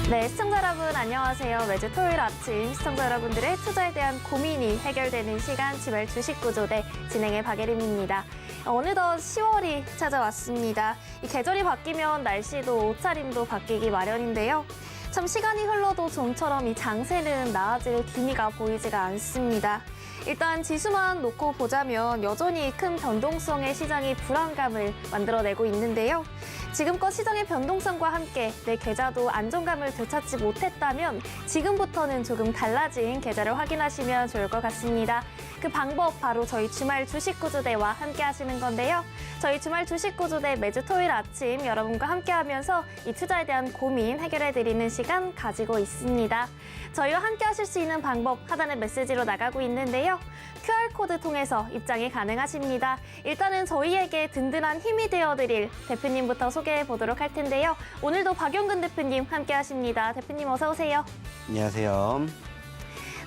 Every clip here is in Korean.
네, 시청자 여러분 안녕하세요. 매주 토요일 아침 시청자 여러분들의 투자에 대한 고민이 해결되는 시간 주말 주식 구조대 진행의 박예림입니다. 어느덧 10월이 찾아왔습니다. 이 계절이 바뀌면 날씨도 옷차림도 바뀌기 마련인데요. 참 시간이 흘러도 좀처럼 이 장세는 나아질 기미가 보이지가 않습니다. 일단 지수만 놓고 보자면 여전히 큰 변동성의 시장이 불안감을 만들어내고 있는데요. 지금껏 시장의 변동성과 함께 내 계좌도 안정감을 되찾지 못했다면 지금부터는 조금 달라진 계좌를 확인하시면 좋을 것 같습니다. 그 방법 바로 저희 주말 주식구조대와 함께 하시는 건데요. 저희 주말 주식구조대 매주 토요일 아침 여러분과 함께하면서 이 투자에 대한 고민 해결해드리는 시간 가지고 있습니다. 저희와 함께 하실 수 있는 방법 하단의 메시지로 나가고 있는데요. QR코드 통해서 입장이 가능하십니다. 일단은 저희에게 든든한 힘이 되어드릴 대표님부터 소개해 보도록 할 텐데요. 오늘도 박용근 대표님 함께 하십니다. 대표님 어서 오세요. 안녕하세요.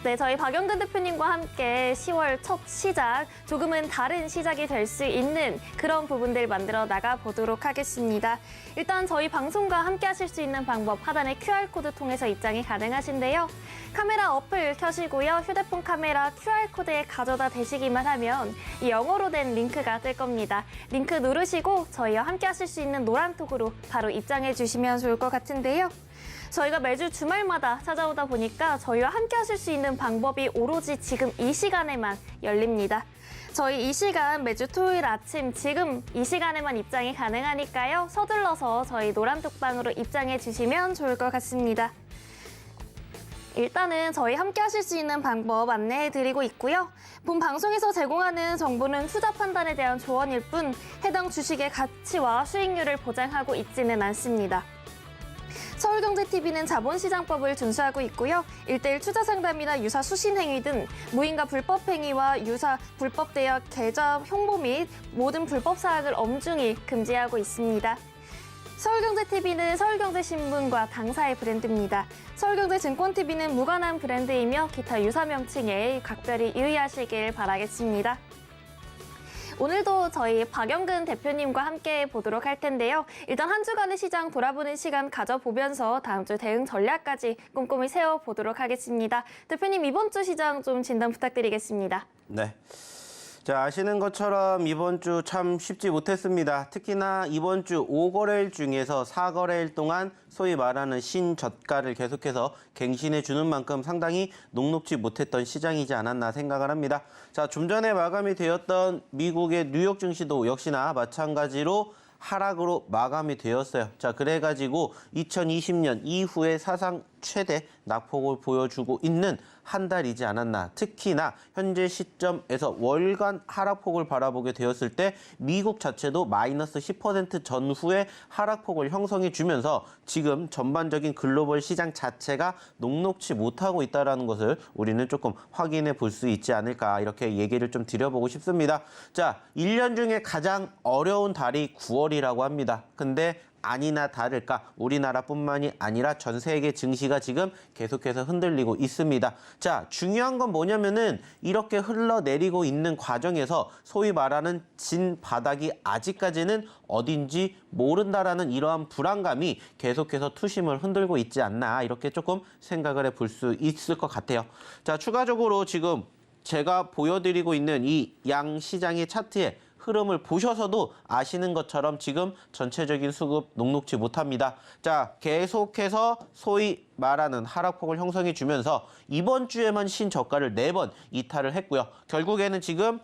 네, 저희 박용근 대표님과 함께 10월 첫 시작, 조금은 다른 시작이 될 수 있는 그런 부분들 만들어 나가 보도록 하겠습니다. 일단 저희 방송과 함께 하실 수 있는 방법 하단의 QR코드 통해서 입장이 가능하신데요. 카메라 어플 켜시고요. 휴대폰 카메라 QR코드에 가져다 대시기만 하면 이 영어로 된 링크가 뜰 겁니다. 링크 누르시고 저희와 함께 하실 수 있는 노란톡으로 바로 입장해 주시면 좋을 것 같은데요. 저희가 매주 주말마다 찾아오다 보니까 저희와 함께 하실 수 있는 방법이 오로지 지금 이 시간에만 열립니다. 저희 이 시간 매주 토요일 아침 지금 이 시간에만 입장이 가능하니까요. 서둘러서 저희 노란톡방으로 입장해 주시면 좋을 것 같습니다. 일단은 저희 함께 하실 수 있는 방법 안내해 드리고 있고요. 본 방송에서 제공하는 정보는 투자 판단에 대한 조언일 뿐 해당 주식의 가치와 수익률을 보장하고 있지는 않습니다. 서울경제TV는 자본시장법을 준수하고 있고요. 1:1 투자상담이나 유사 수신행위 등 무인과 불법행위와 유사 불법 대여 계좌 홍보 및 모든 불법 사항을 엄중히 금지하고 있습니다. 서울경제TV는 서울경제신문과 당사의 브랜드입니다. 서울경제증권TV는 무관한 브랜드이며 기타 유사 명칭에 각별히 유의하시길 바라겠습니다. 오늘도 저희 박용근 대표님과 함께 보도록 할 텐데요. 일단 한 주간의 시장 돌아보는 시간 가져보면서 다음 주 대응 전략까지 꼼꼼히 세워보도록 하겠습니다. 대표님 이번 주 시장 좀 진단 부탁드리겠습니다. 네. 자, 아시는 것처럼 이번 주 참 쉽지 못했습니다. 특히나 이번 주 5거래일 중에서 4거래일 동안 소위 말하는 신저가를 계속해서 갱신해 주는 만큼 상당히 녹록지 못했던 시장이지 않았나 생각을 합니다. 자, 좀 전에 마감이 되었던 미국의 뉴욕 증시도 역시나 마찬가지로 하락으로 마감이 되었어요. 자, 그래가지고 2020년 이후에 사상 최대 낙폭을 보여주고 있는 한 달이지 않았나. 특히나 현재 시점에서 월간 하락폭을 바라보게 되었을 때 미국 자체도 마이너스 10% 전후의 하락폭을 형성해 주면서 지금 전반적인 글로벌 시장 자체가 녹록지 못하고 있다는 것을 우리는 조금 확인해 볼 수 있지 않을까 이렇게 얘기를 좀 드려보고 싶습니다. 자, 1년 중에 가장 어려운 달이 9월이라고 합니다. 근데 아니나 다를까 우리나라뿐만이 아니라 전 세계 증시가 지금 계속해서 흔들리고 있습니다. 자, 중요한 건 뭐냐면은 이렇게 흘러내리고 있는 과정에서 소위 말하는 진 바닥이 아직까지는 어딘지 모른다라는 이러한 불안감이 계속해서 투심을 흔들고 있지 않나 이렇게 조금 생각을 해볼 수 있을 것 같아요. 자, 추가적으로 지금 제가 보여드리고 있는 이 양 시장의 차트에 흐름을 보셔서도 아시는 것처럼 지금 전체적인 수급 녹록지 못합니다. 자, 계속해서 소위 말하는 하락폭을 형성해 주면서 이번 주에만 신저가를 4번 이탈을 했고요. 결국에는 지금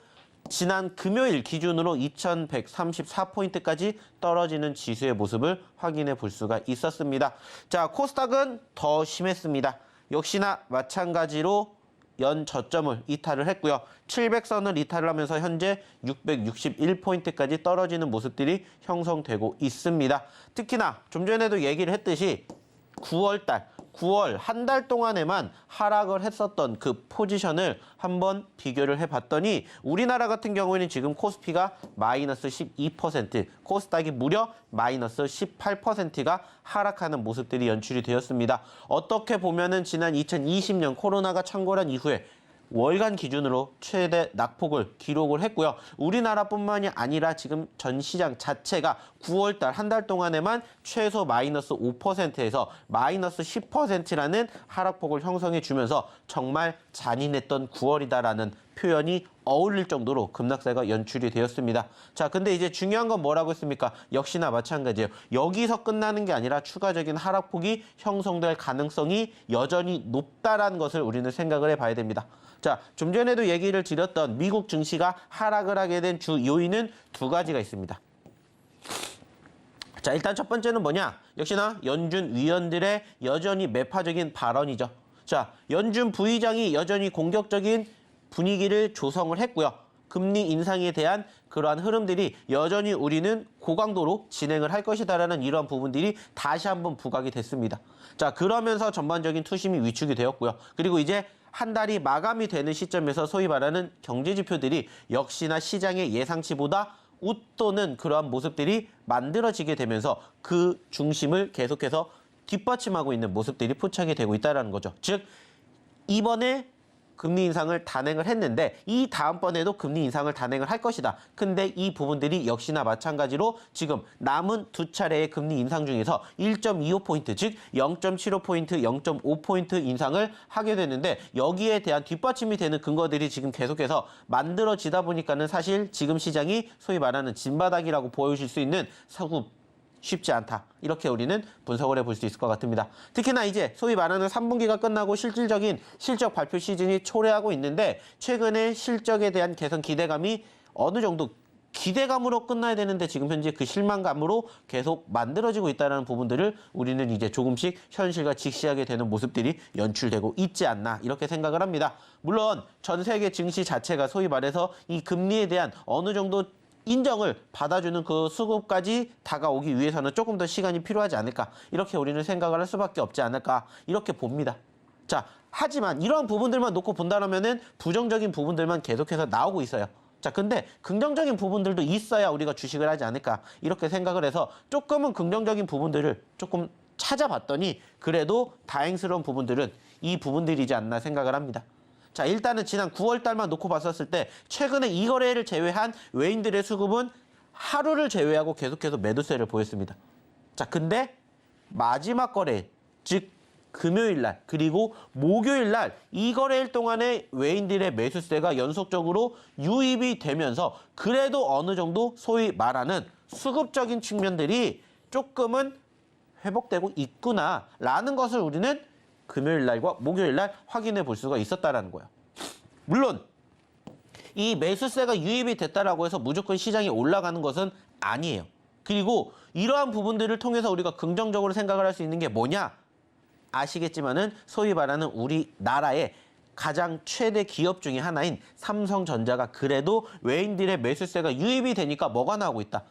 지난 금요일 기준으로 2134포인트까지 떨어지는 지수의 모습을 확인해 볼 수가 있었습니다. 자, 코스닥은 더 심했습니다. 역시나 마찬가지로 연 저점을 이탈을 했고요. 700선을 이탈을 하면서 현재 661포인트까지 떨어지는 모습들이 형성되고 있습니다. 특히나 좀 전에도 얘기를 했듯이 9월 한 달 동안에만 하락을 했었던 그 포지션을 한번 비교를 해봤더니 우리나라 같은 경우에는 지금 코스피가 마이너스 12%, 코스닥이 무려 마이너스 18%가 하락하는 모습들이 연출이 되었습니다. 어떻게 보면은 지난 2020년 코로나가 창궐한 이후에 월간 기준으로 최대 낙폭을 기록을 했고요. 우리나라뿐만이 아니라 지금 전 시장 자체가 9월 달 한 달 동안에만 최소 마이너스 5%에서 마이너스 10%라는 하락폭을 형성해 주면서 정말 잔인했던 9월이다라는 표현이 어울릴 정도로 급락세가 연출이 되었습니다. 자, 근데 이제 중요한 건 뭐라고 했습니까? 역시나 마찬가지예요. 여기서 끝나는 게 아니라 추가적인 하락폭이 형성될 가능성이 여전히 높다라는 것을 우리는 생각을 해봐야 됩니다. 자, 좀 전에도 얘기를 드렸던 미국 증시가 하락을 하게 된 주 요인은 두 가지가 있습니다. 자, 일단 첫 번째는 뭐냐? 역시나 연준 위원들의 여전히 매파적인 발언이죠. 자, 연준 부의장이 여전히 공격적인 분위기를 조성을 했고요. 금리 인상에 대한 그러한 흐름들이 여전히 우리는 고강도로 진행을 할 것이다라는 이러한 부분들이 다시 한번 부각이 됐습니다. 자, 그러면서 전반적인 투심이 위축이 되었고요. 그리고 이제 한 달이 마감이 되는 시점에서 소위 말하는 경제 지표들이 역시나 시장의 예상치보다 웃도는 그러한 모습들이 만들어지게 되면서 그 중심을 계속해서 뒷받침하고 있는 모습들이 포착이 되고 있다는 거죠. 즉, 이번에 금리 인상을 단행을 했는데 이 다음번에도 금리 인상을 단행을 할 것이다. 근데 이 부분들이 역시나 마찬가지로 지금 남은 두 차례의 금리 인상 중에서 1.25포인트, 즉 0.75포인트, 0.5포인트 인상을 하게 되는데 여기에 대한 뒷받침이 되는 근거들이 지금 계속해서 만들어지다 보니까는 사실 지금 시장이 소위 말하는 진바닥이라고 보여질 수 있는 쉽지 않다. 이렇게 우리는 분석을 해볼 수 있을 것 같습니다. 특히나 이제 소위 말하는 3분기가 끝나고 실질적인 실적 발표 시즌이 초래하고 있는데 최근에 실적에 대한 개선 기대감이 어느 정도 기대감으로 끝나야 되는데 지금 현재 그 실망감으로 계속 만들어지고 있다는 부분들을 우리는 이제 조금씩 현실과 직시하게 되는 모습들이 연출되고 있지 않나 이렇게 생각을 합니다. 물론 전 세계 증시 자체가 소위 말해서 이 금리에 대한 어느 정도 인정을 받아주는 그 수급까지 다가오기 위해서는 조금 더 시간이 필요하지 않을까 이렇게 우리는 생각을 할 수밖에 없지 않을까 이렇게 봅니다. 자, 하지만 이러한 부분들만 놓고 본다면은 부정적인 부분들만 계속해서 나오고 있어요. 자, 근데 긍정적인 부분들도 있어야 우리가 주식을 하지 않을까 이렇게 생각을 해서 조금은 긍정적인 부분들을 조금 찾아봤더니 그래도 다행스러운 부분들은 이 부분들이지 않나 생각을 합니다. 자, 일단은 지난 9월 달만 놓고 봤었을 때 최근에 이 거래를 제외한 외인들의 수급은 하루를 제외하고 계속해서 매도세를 보였습니다. 자, 근데 마지막 거래, 즉 금요일 날 그리고 목요일 날 이 거래일 동안에 외인들의 매수세가 연속적으로 유입이 되면서 그래도 어느 정도 소위 말하는 수급적인 측면들이 조금은 회복되고 있구나라는 것을 우리는 금요일 날과 목요일 날 확인해 볼 수가 있었다라는 거예요. 물론 이 매수세가 유입이 됐다라고 해서 무조건 시장이 올라가는 것은 아니에요. 그리고 이러한 부분들을 통해서 우리가 긍정적으로 생각을 할 수 있는 게 뭐냐? 아시겠지만은 소위 말하는 우리나라의 가장 최대 기업 중에 하나인 삼성전자가 그래도 외인들의 매수세가 유입이 되니까 뭐가 나오고 있다?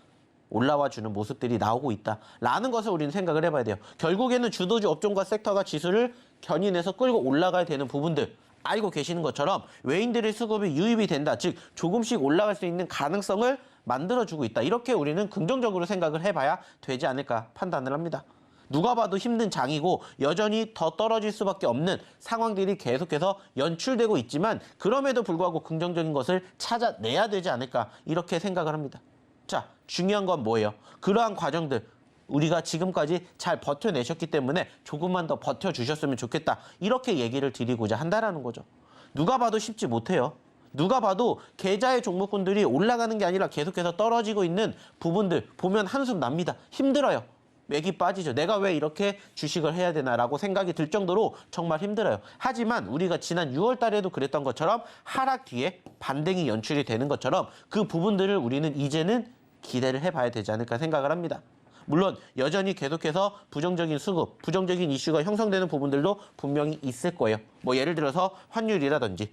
올라와 주는 모습들이 나오고 있다라는 것을 우리는 생각을 해봐야 돼요. 결국에는 주도주 업종과 섹터가 지수를 견인해서 끌고 올라가야 되는 부분들 알고 계시는 것처럼 외인들의 수급이 유입이 된다. 즉 조금씩 올라갈 수 있는 가능성을 만들어주고 있다. 이렇게 우리는 긍정적으로 생각을 해봐야 되지 않을까 판단을 합니다. 누가 봐도 힘든 장이고 여전히 더 떨어질 수밖에 없는 상황들이 계속해서 연출되고 있지만 그럼에도 불구하고 긍정적인 것을 찾아내야 되지 않을까 이렇게 생각을 합니다. 자, 중요한 건 뭐예요? 그러한 과정들 우리가 지금까지 잘 버텨내셨기 때문에 조금만 더 버텨주셨으면 좋겠다. 이렇게 얘기를 드리고자 한다라는 거죠. 누가 봐도 쉽지 못해요. 누가 봐도 계좌의 종목군들이 올라가는 게 아니라 계속해서 떨어지고 있는 부분들 보면 한숨 납니다. 힘들어요. 맥이 빠지죠. 내가 왜 이렇게 주식을 해야 되나라고 생각이 들 정도로 정말 힘들어요. 하지만 우리가 지난 6월 달에도 그랬던 것처럼 하락 뒤에 반등이 연출이 되는 것처럼 그 부분들을 우리는 이제는 기대를 해봐야 되지 않을까 생각을 합니다. 물론 여전히 계속해서 부정적인 수급, 부정적인 이슈가 형성되는 부분들도 분명히 있을 거예요. 뭐 예를 들어서 환율이라든지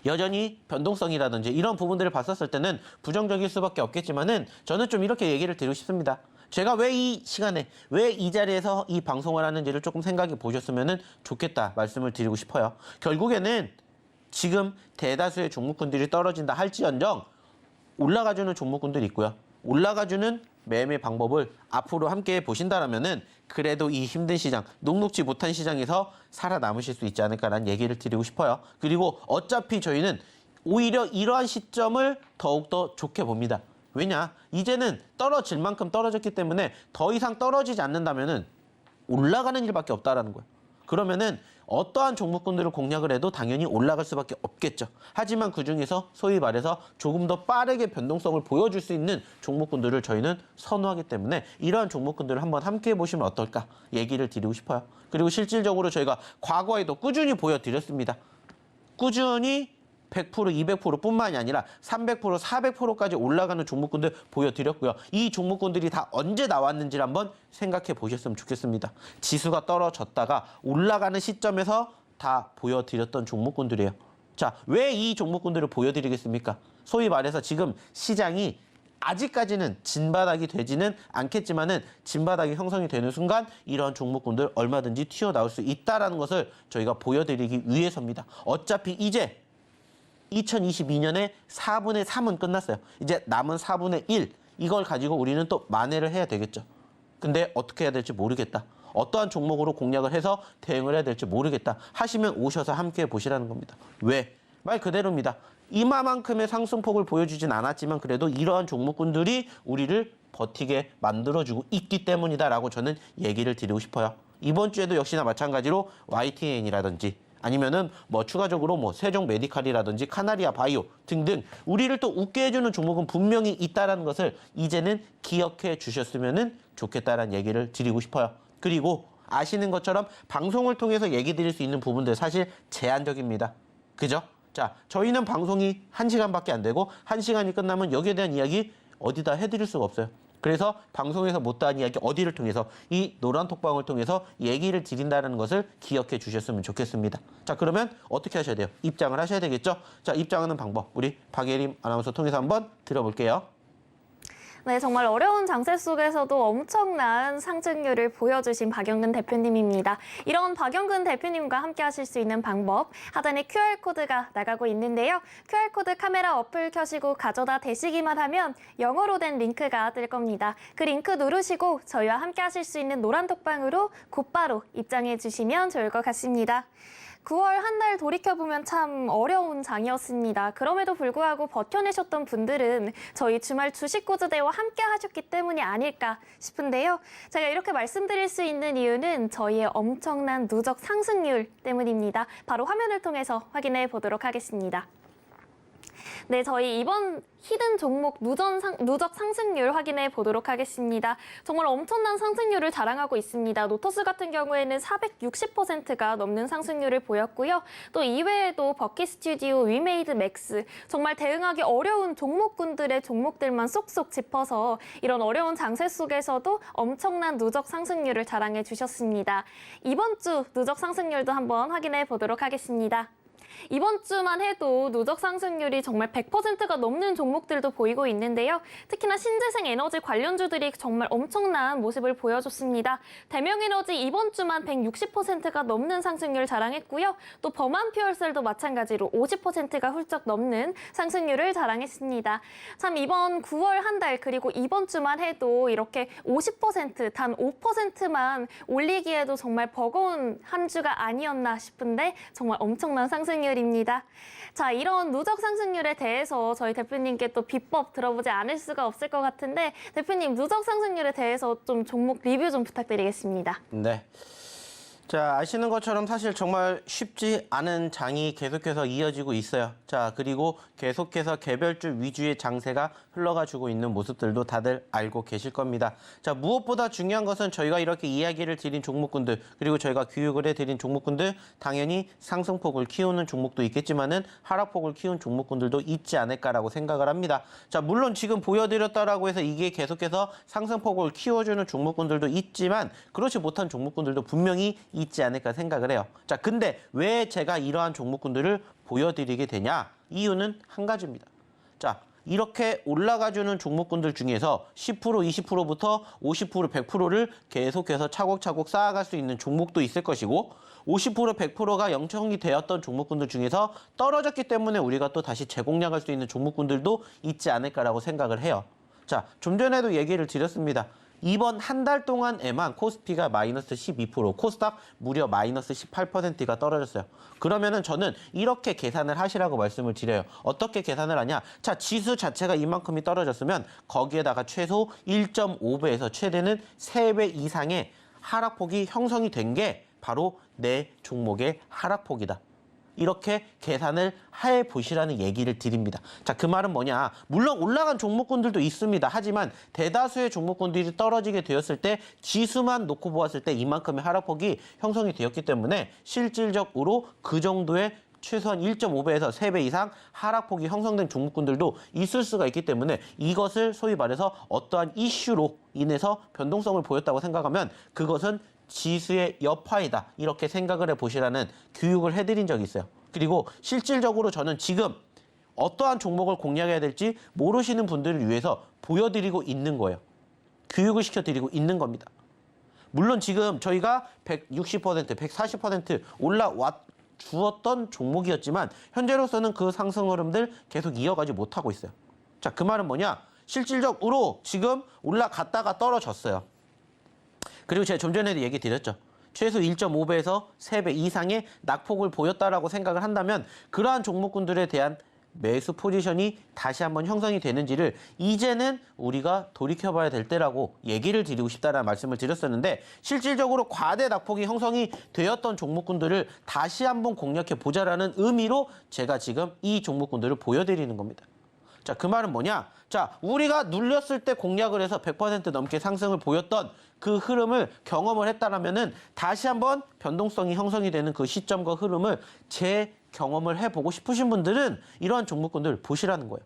여전히 변동성이라든지 이런 부분들을 봤었을 때는 부정적일 수밖에 없겠지만은 저는 좀 이렇게 얘기를 드리고 싶습니다. 제가 왜 이 시간에, 왜 이 자리에서 이 방송을 하는지를 조금 생각해 보셨으면 좋겠다 말씀을 드리고 싶어요. 결국에는 지금 대다수의 종목군들이 떨어진다 할지언정 올라가주는 종목군들이 있고요. 올라가주는 매매 방법을 앞으로 함께 보신다라면은 그래도 이 힘든 시장, 녹록지 못한 시장에서 살아남으실 수 있지 않을까라는 얘기를 드리고 싶어요. 그리고 어차피 저희는 오히려 이러한 시점을 더욱더 좋게 봅니다. 왜냐? 이제는 떨어질 만큼 떨어졌기 때문에 더 이상 떨어지지 않는다면은 올라가는 일밖에 없다라는 거예요. 그러면은 어떠한 종목군들을 공략을 해도 당연히 올라갈 수밖에 없겠죠. 하지만 그중에서 소위 말해서 조금 더 빠르게 변동성을 보여줄 수 있는 종목군들을 저희는 선호하기 때문에 이러한 종목군들을 한번 함께 해보시면 어떨까 얘기를 드리고 싶어요. 그리고 실질적으로 저희가 과거에도 꾸준히 보여드렸습니다. 꾸준히 100%, 200%뿐만이 아니라 300%, 400%까지 올라가는 종목군들 보여드렸고요. 이 종목군들이 다 언제 나왔는지를 한번 생각해 보셨으면 좋겠습니다. 지수가 떨어졌다가 올라가는 시점에서 다 보여드렸던 종목군들이에요. 자, 왜 이 종목군들을 보여드리겠습니까? 소위 말해서 지금 시장이 아직까지는 진바닥이 되지는 않겠지만은 진바닥이 형성이 되는 순간 이러한 종목군들 얼마든지 튀어나올 수 있다는 것을 저희가 보여드리기 위해서입니다. 어차피 이제 2022년에 4분의 3은 끝났어요. 이제 남은 4분의 1 이걸 가지고 우리는 또 만회를 해야 되겠죠. 근데 어떻게 해야 될지 모르겠다. 어떠한 종목으로 공략을 해서 대응을 해야 될지 모르겠다. 하시면 오셔서 함께 보시라는 겁니다. 왜? 말 그대로입니다. 이마만큼의 상승폭을 보여주진 않았지만 그래도 이러한 종목군들이 우리를 버티게 만들어주고 있기 때문이다라고 저는 얘기를 드리고 싶어요. 이번 주에도 역시나 마찬가지로 YTN이라든지 아니면은 뭐 추가적으로 뭐 세종 메디칼이라든지 카나리아 바이오 등등 우리를 또 웃게 해주는 종목은 분명히 있다라는 것을 이제는 기억해 주셨으면은 좋겠다라는 얘기를 드리고 싶어요. 그리고 아시는 것처럼 방송을 통해서 얘기 드릴 수 있는 부분들 사실 제한적입니다. 그죠? 자, 저희는 방송이 1시간밖에 안 되고 1시간이 끝나면 여기에 대한 이야기 어디다 해드릴 수가 없어요. 그래서 방송에서 못다한 이야기 어디를 통해서 이 노란 톡방을 통해서 얘기를 드린다는 것을 기억해 주셨으면 좋겠습니다. 자, 그러면 어떻게 하셔야 돼요? 입장을 하셔야 되겠죠? 자, 입장하는 방법 우리 박예림 아나운서 통해서 한번 들어볼게요. 네, 정말 어려운 장세 속에서도 엄청난 상승률을 보여주신 박영근 대표님입니다. 이런 박영근 대표님과 함께 하실 수 있는 방법, 하단에 QR코드가 나가고 있는데요. QR코드 카메라 어플 켜시고 가져다 대시기만 하면 영어로 된 링크가 뜰 겁니다. 그 링크 누르시고 저희와 함께 하실 수 있는 노란 톡방으로 곧바로 입장해 주시면 좋을 것 같습니다. 9월 한 달 돌이켜보면 참 어려운 장이었습니다. 그럼에도 불구하고 버텨내셨던 분들은 저희 주말 주식구조대와 함께 하셨기 때문이 아닐까 싶은데요. 제가 이렇게 말씀드릴 수 있는 이유는 저희의 엄청난 누적 상승률 때문입니다. 바로 화면을 통해서 확인해 보도록 하겠습니다. 네, 저희 이번 히든 종목 누적 상승률 확인해 보도록 하겠습니다. 정말 엄청난 상승률을 자랑하고 있습니다. 노터스 같은 경우에는 460%가 넘는 상승률을 보였고요. 또 이외에도 버킷 스튜디오, 위메이드 맥스, 정말 대응하기 어려운 종목군들의 종목들만 쏙쏙 짚어서 이런 어려운 장세 속에서도 엄청난 누적 상승률을 자랑해 주셨습니다. 이번 주 누적 상승률도 한번 확인해 보도록 하겠습니다. 이번 주만 해도 누적 상승률이 정말 100%가 넘는 종목들도 보이고 있는데요. 특히나 신재생 에너지 관련주들이 정말 엄청난 모습을 보여줬습니다. 대명에너지 이번 주만 160%가 넘는 상승률을 자랑했고요. 또 범한퓨얼셀도 마찬가지로 50%가 훌쩍 넘는 상승률을 자랑했습니다. 참 이번 9월 한 달 그리고 이번 주만 해도 이렇게 50%, 단 5%만 올리기에도 정말 버거운 한 주가 아니었나 싶은데 정말 엄청난 상승률입니다. 자, 이런 누적 상승률에 대해서 저희 대표님께 또 비법 들어보지 않을 수가 없을 것 같은데 대표님 누적 상승률에 대해서 좀 종목 리뷰 좀 부탁드리겠습니다. 네. 자, 아시는 것처럼 사실 정말 쉽지 않은 장이 계속해서 이어지고 있어요. 자, 그리고 계속해서 개별주 위주의 장세가 흘러가지고 있는 모습들도 다들 알고 계실 겁니다. 자, 무엇보다 중요한 것은 저희가 이렇게 이야기를 드린 종목군들, 그리고 저희가 교육을 해드린 종목군들, 당연히 상승폭을 키우는 종목도 있겠지만은 하락폭을 키운 종목군들도 있지 않을까라고 생각을 합니다. 자, 물론 지금 보여드렸다라고 해서 이게 계속해서 상승폭을 키워주는 종목군들도 있지만 그렇지 못한 종목군들도 분명히 있지 않을까 생각을 해요. 자, 근데 왜 제가 이러한 종목군들을 보여드리게 되냐? 이유는 한 가지입니다. 자, 이렇게 올라가주는 종목군들 중에서 10%, 20%부터 50%, 100%를 계속해서 차곡차곡 쌓아갈 수 있는 종목도 있을 것이고 50%, 100%가 영청이 되었던 종목군들 중에서 떨어졌기 때문에 우리가 또 다시 재공략할 수 있는 종목군들도 있지 않을까라고 생각을 해요. 자, 좀 전에도 얘기를 드렸습니다. 이번 한 달 동안에만 코스피가 마이너스 12%, 코스닥 무려 마이너스 18%가 떨어졌어요. 그러면은 저는 이렇게 계산을 하시라고 말씀을 드려요. 어떻게 계산을 하냐? 자, 지수 자체가 이만큼이 떨어졌으면 거기에다가 최소 1.5배에서 최대는 3배 이상의 하락폭이 형성이 된 게 바로 내 종목의 하락폭이다. 이렇게 계산을 해 보시라는 얘기를 드립니다. 자, 그 말은 뭐냐? 물론 올라간 종목군들도 있습니다. 하지만 대다수의 종목군들이 떨어지게 되었을 때 지수만 놓고 보았을 때 이만큼의 하락폭이 형성이 되었기 때문에 실질적으로 그 정도의 최소한 1.5배에서 3배 이상 하락폭이 형성된 종목군들도 있을 수가 있기 때문에 이것을 소위 말해서 어떠한 이슈로 인해서 변동성을 보였다고 생각하면 그것은 지수의 여파이다. 이렇게 생각을 해보시라는 교육을 해드린 적이 있어요. 그리고 실질적으로 저는 지금 어떠한 종목을 공략해야 될지 모르시는 분들을 위해서 보여드리고 있는 거예요. 교육을 시켜드리고 있는 겁니다. 물론 지금 저희가 160%, 140% 올라와 주었던 종목이었지만 현재로서는 그 상승 흐름들 계속 이어가지 못하고 있어요. 자, 그 말은 뭐냐? 실질적으로 지금 올라갔다가 떨어졌어요. 그리고 제가 좀 전에도 얘기 드렸죠. 최소 1.5배에서 3배 이상의 낙폭을 보였다라고 생각을 한다면 그러한 종목군들에 대한 매수 포지션이 다시 한번 형성이 되는지를 이제는 우리가 돌이켜봐야 될 때라고 얘기를 드리고 싶다는 말씀을 드렸었는데 실질적으로 과대 낙폭이 형성이 되었던 종목군들을 다시 한번 공략해 보자라는 의미로 제가 지금 이 종목군들을 보여드리는 겁니다. 자, 그 말은 뭐냐? 자, 우리가 눌렸을 때 공략을 해서 100% 넘게 상승을 보였던 그 흐름을 경험을 했다라면은 다시 한번 변동성이 형성이 되는 그 시점과 흐름을 재경험을 해보고 싶으신 분들은 이러한 종목군들 보시라는 거예요.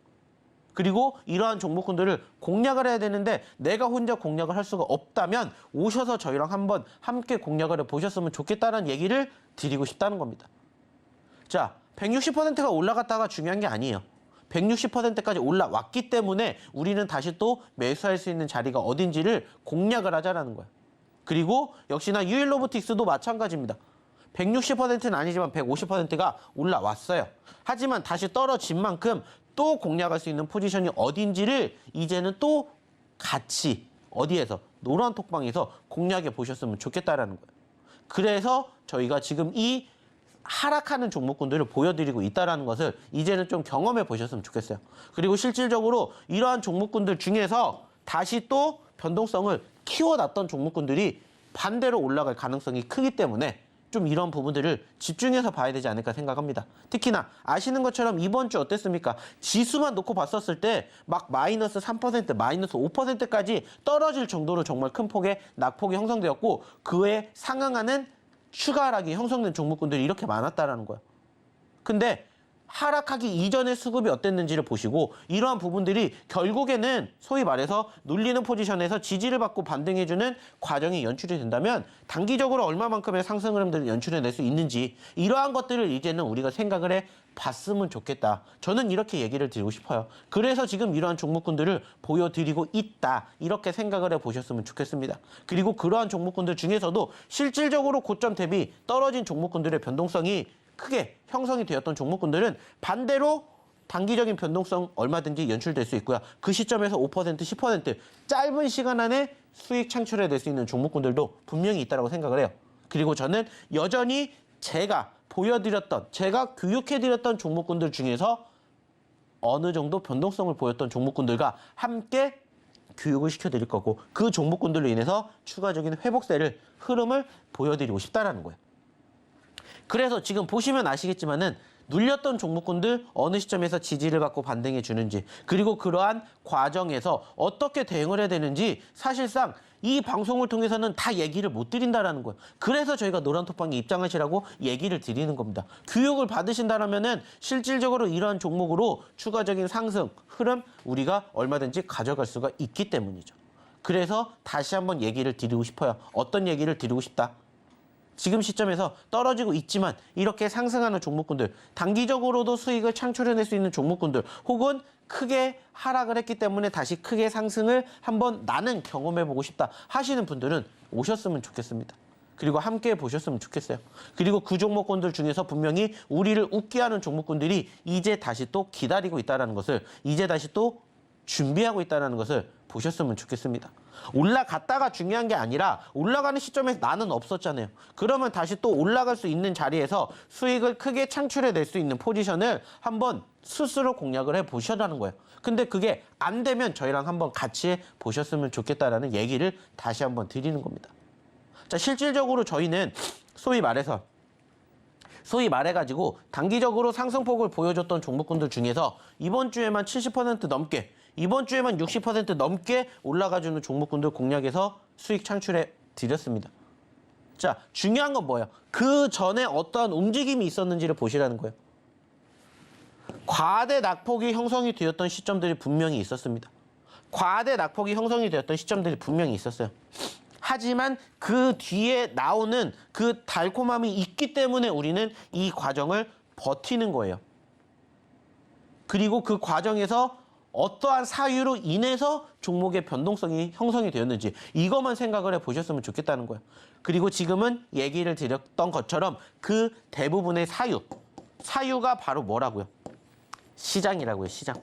그리고 이러한 종목군들을 공략을 해야 되는데 내가 혼자 공략을 할 수가 없다면 오셔서 저희랑 한번 함께 공략을 해보셨으면 좋겠다는 얘기를 드리고 싶다는 겁니다. 자, 160%가 올라갔다가 중요한 게 아니에요. 160%까지 올라왔기 때문에 우리는 다시 또 매수할 수 있는 자리가 어딘지를 공략을 하자라는 거예요. 그리고 역시나 유일로보틱스도 마찬가지입니다. 160%는 아니지만 150%가 올라왔어요. 하지만 다시 떨어진 만큼 또 공략할 수 있는 포지션이 어딘지를 이제는 또 같이 어디에서 노란 톡방에서 공략해 보셨으면 좋겠다라는 거예요. 그래서 저희가 지금 이 하락하는 종목군들을 보여드리고 있다는 것을 이제는 좀 경험해 보셨으면 좋겠어요. 그리고 실질적으로 이러한 종목군들 중에서 다시 또 변동성을 키워놨던 종목군들이 반대로 올라갈 가능성이 크기 때문에 좀 이런 부분들을 집중해서 봐야 되지 않을까 생각합니다. 특히나 아시는 것처럼 이번 주 어땠습니까? 지수만 놓고 봤었을 때 막 마이너스 3%, 마이너스 5%까지 떨어질 정도로 정말 큰 폭의 낙폭이 형성되었고 그에 상응하는 추가 하락이 형성된 종목군들이 이렇게 많았다라는 거예요. 근데 하락하기 이전의 수급이 어땠는지를 보시고 이러한 부분들이 결국에는 소위 말해서 눌리는 포지션에서 지지를 받고 반등해주는 과정이 연출이 된다면 단기적으로 얼마만큼의 상승 흐름들을 연출해낼 수 있는지 이러한 것들을 이제는 우리가 생각을 해 봤으면 좋겠다. 저는 이렇게 얘기를 드리고 싶어요. 그래서 지금 이러한 종목군들을 보여드리고 있다. 이렇게 생각을 해보셨으면 좋겠습니다. 그리고 그러한 종목군들 중에서도 실질적으로 고점 대비 떨어진 종목군들의 변동성이 크게 형성이 되었던 종목군들은 반대로 단기적인 변동성 얼마든지 연출될 수 있고요. 그 시점에서 5%, 10% 짧은 시간 안에 수익 창출해낼 수 있는 종목군들도 분명히 있다고 생각을 해요. 그리고 저는 여전히 제가 보여드렸던, 제가 교육해드렸던 종목군들 중에서 어느 정도 변동성을 보였던 종목군들과 함께 교육을 시켜드릴 거고 그 종목군들로 인해서 추가적인 회복세를, 흐름을 보여드리고 싶다라는 거예요. 그래서 지금 보시면 아시겠지만은 눌렸던 종목군들 어느 시점에서 지지를 받고 반등해 주는지 그리고 그러한 과정에서 어떻게 대응을 해야 되는지 사실상 이 방송을 통해서는 다 얘기를 못 드린다라는 거예요. 그래서 저희가 노란톡방에 입장하시라고 얘기를 드리는 겁니다. 교육을 받으신다면은 실질적으로 이러한 종목으로 추가적인 상승, 흐름 우리가 얼마든지 가져갈 수가 있기 때문이죠. 그래서 다시 한번 얘기를 드리고 싶어요. 어떤 얘기를 드리고 싶다? 지금 시점에서 떨어지고 있지만 이렇게 상승하는 종목군들, 단기적으로도 수익을 창출해낼 수 있는 종목군들 혹은 크게 하락을 했기 때문에 다시 크게 상승을 한번 나는 경험해보고 싶다 하시는 분들은 오셨으면 좋겠습니다. 그리고 함께 보셨으면 좋겠어요. 그리고 그 종목군들 중에서 분명히 우리를 웃게 하는 종목군들이 이제 다시 또 기다리고 있다는 것을 이제 다시 또 준비하고 있다는 것을 보셨으면 좋겠습니다. 올라갔다가 중요한 게 아니라 올라가는 시점에서 나는 없었잖아요. 그러면 다시 또 올라갈 수 있는 자리에서 수익을 크게 창출해낼 수 있는 포지션을 한번 스스로 공략을 해보셔라는 거예요. 근데 그게 안 되면 저희랑 한번 같이 보셨으면 좋겠다라는 얘기를 다시 한번 드리는 겁니다. 자, 실질적으로 저희는 소위 말해가지고 단기적으로 상승폭을 보여줬던 종목군들 중에서 이번 주에만 70% 넘게, 이번 주에만 60% 넘게 올라가주는 종목군들 공략해서 수익 창출해 드렸습니다. 자, 중요한 건 뭐예요? 그 전에 어떠한 움직임이 있었는지를 보시라는 거예요. 과대 낙폭이 형성이 되었던 시점들이 분명히 있었습니다. 과대 낙폭이 형성이 되었던 시점들이 분명히 있었어요. 하지만 그 뒤에 나오는 그 달콤함이 있기 때문에 우리는 이 과정을 버티는 거예요. 그리고 그 과정에서 어떠한 사유로 인해서 종목의 변동성이 형성이 되었는지 이것만 생각을 해보셨으면 좋겠다는 거예요. 그리고 지금은 얘기를 드렸던 것처럼 그 대부분의 사유가 바로 뭐라고요? 시장이라고요, 시장.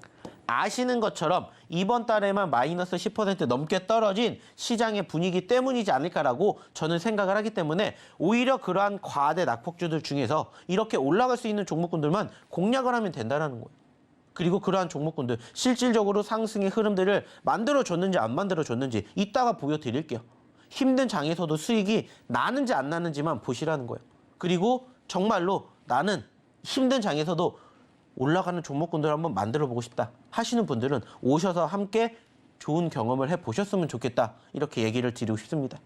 아시는 것처럼 이번 달에만 마이너스 10% 넘게 떨어진 시장의 분위기 때문이지 않을까라고 저는 생각을 하기 때문에 오히려 그러한 과대 낙폭주들 중에서 이렇게 올라갈 수 있는 종목군들만 공략을 하면 된다는 거예요. 그리고 그러한 종목군들 실질적으로 상승의 흐름들을 만들어줬는지 안 만들어줬는지 이따가 보여드릴게요. 힘든 장에서도 수익이 나는지 안 나는지만 보시라는 거예요. 그리고 정말로 나는 힘든 장에서도 올라가는 종목군들을 한번 만들어보고 싶다 하시는 분들은 오셔서 함께 좋은 경험을 해보셨으면 좋겠다 이렇게 얘기를 드리고 싶습니다.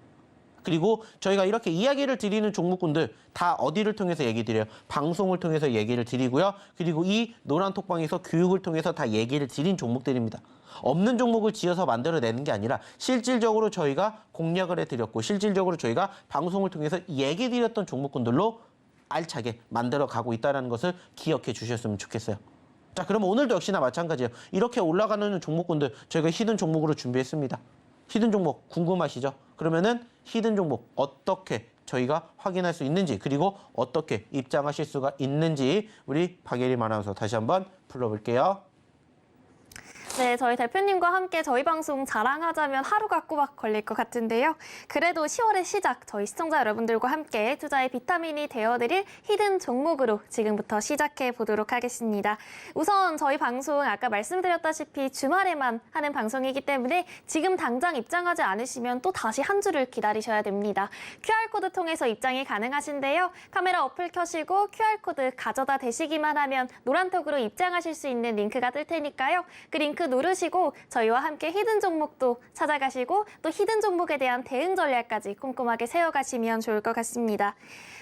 그리고 저희가 이렇게 이야기를 드리는 종목군들 다 어디를 통해서 얘기 드려요? 방송을 통해서 얘기를 드리고요. 그리고 이 노란톡방에서 교육을 통해서 다 얘기를 드린 종목들입니다. 없는 종목을 지어서 만들어내는 게 아니라 실질적으로 저희가 공략을 해드렸고 실질적으로 저희가 방송을 통해서 얘기 드렸던 종목군들로 알차게 만들어가고 있다는 것을 기억해 주셨으면 좋겠어요. 자, 그럼 오늘도 역시나 마찬가지예요. 이렇게 올라가는 종목군들 저희가 히든 종목으로 준비했습니다. 히든 종목 궁금하시죠? 그러면은 히든 종목 어떻게 저희가 확인할 수 있는지 그리고 어떻게 입장하실 수가 있는지 우리 박예림 아나운서 다시 한번 불러볼게요. 네, 저희 대표님과 함께 저희 방송 자랑하자면 하루가 꼬박 걸릴 것 같은데요. 그래도 10월의 시작, 저희 시청자 여러분들과 함께 투자의 비타민이 되어드릴 히든 종목으로 지금부터 시작해 보도록 하겠습니다. 우선 저희 방송 아까 말씀드렸다시피 주말에만 하는 방송이기 때문에 지금 당장 입장하지 않으시면 또 다시 한 주를 기다리셔야 됩니다. QR코드 통해서 입장이 가능하신데요. 카메라 어플 켜시고 QR코드 가져다 대시기만 하면 노란톡으로 입장하실 수 있는 링크가 뜰 테니까요. 그 링크 누르시고 저희와 함께 히든 종목도 찾아가시고 또 히든 종목에 대한 대응 전략까지 꼼꼼하게 세워가시면 좋을 것 같습니다.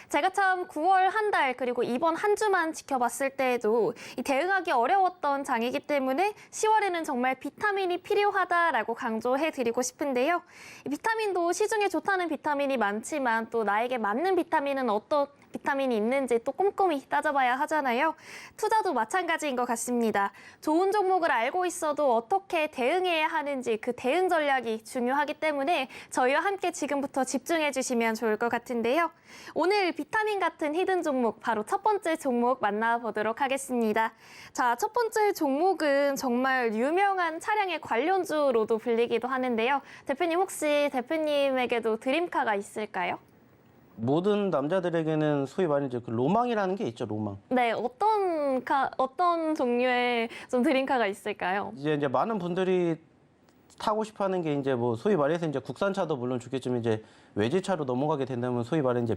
제가 참 9월 한 달 그리고 이번 한 주만 지켜봤을 때에도 이 대응하기 어려웠던 장이기 때문에 10월에는 정말 비타민이 필요하다라고 강조해드리고 싶은데요. 이 비타민도 시중에 좋다는 비타민이 많지만 또 나에게 맞는 비타민은 어떤 비타민이 있는지 또 꼼꼼히 따져봐야 하잖아요. 투자도 마찬가지인 것 같습니다. 좋은 종목을 알고 있어도 어떻게 대응해야 하는지 그 대응 전략이 중요하기 때문에 저희와 함께 지금부터 집중해 주시면 좋을 것 같은데요. 오늘 비타민 같은 히든 종목 바로 첫 번째 종목 만나보도록 하겠습니다. 자, 첫 번째 종목은 정말 유명한 차량의 관련주로도 불리기도 하는데요. 대표님 혹시 대표님에게도 드림카가 있을까요? 모든 남자들에게는 소위 말하는 그 로망이라는 게 있죠, 로망. 네, 어떤 종류의 좀 드림카가 있을까요? 이제 많은 분들이 타고 싶어하는 게 이제 뭐 소위 말해서 이제 국산차도 물론 좋겠지만 이제 외제차로 넘어가게 된다면 소위 말해 이제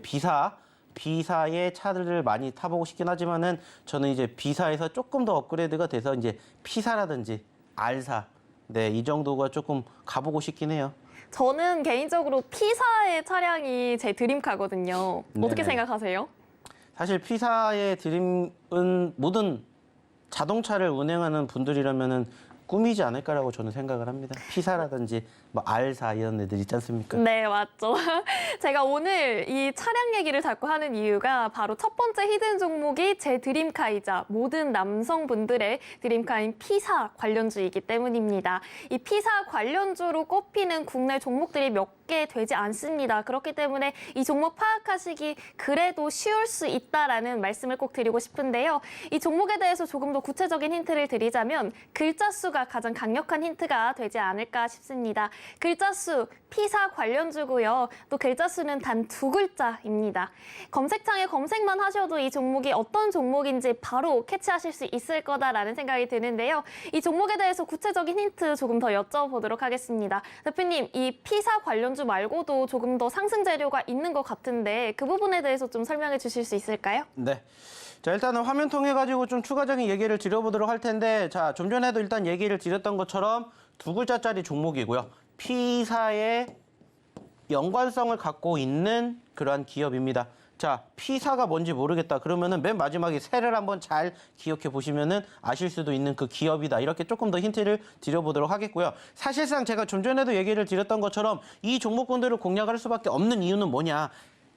비사의 차들을 많이 타보고 싶긴 하지만은 저는 이제 비사에서 조금 더 업그레이드가 돼서 이제 P사라든지 R사, 네, 이 정도가 조금 가보고 싶긴 해요. 저는 개인적으로 P사의 차량이 제 드림카거든요. 어떻게 네네. 생각하세요? 사실 P사의 드림은 모든 자동차를 운행하는 분들이라면은 꿈이지 않을까라고 저는 생각을 합니다. P사라든지 뭐 R사 이런 애들 있지 않습니까? 네, 맞죠. 제가 오늘 이 차량 얘기를 자꾸 하는 이유가 바로 첫 번째 히든 종목이 제 드림카이자 모든 남성분들의 드림카인 P사 관련주이기 때문입니다. 이 P사 관련주로 꼽히는 국내 종목들이 몇 쉽게 되지 않습니다. 그렇기 때문에 이 종목 파악하시기 그래도 쉬울 수 있다라는 말씀을 꼭 드리고 싶은데요. 이 종목에 대해서 조금 더 구체적인 힌트를 드리자면 글자 수가 가장 강력한 힌트가 되지 않을까 싶습니다. 글자 수, P사 관련주고요. 또 글자 수는 단 2글자입니다. 검색창에 검색만 하셔도 이 종목이 어떤 종목인지 바로 캐치하실 수 있을 거다라는 생각이 드는데요. 이 종목에 대해서 구체적인 힌트 조금 더 여쭤보도록 하겠습니다. 대표님, 이 P사 관련주 말고도 조금 더 상승 재료가 있는 것 같은데 그 부분에 대해서 좀 설명해 주실 수 있을까요? 네. 자, 일단은 화면 통해 가지고 좀 추가적인 얘기를 드려보도록 할 텐데, 자, 좀 전에도 일단 얘기를 드렸던 것처럼 2글자짜리 종목이고요. P사의 연관성을 갖고 있는 그러한 기업입니다. 자, P사가 뭔지 모르겠다. 그러면은 맨 마지막에 세를 한번 잘 기억해 보시면은 아실 수도 있는 그 기업이다. 이렇게 조금 더 힌트를 드려보도록 하겠고요. 사실상 제가 좀 전에도 얘기를 드렸던 것처럼 이 종목군들을 공략할 수밖에 없는 이유는 뭐냐.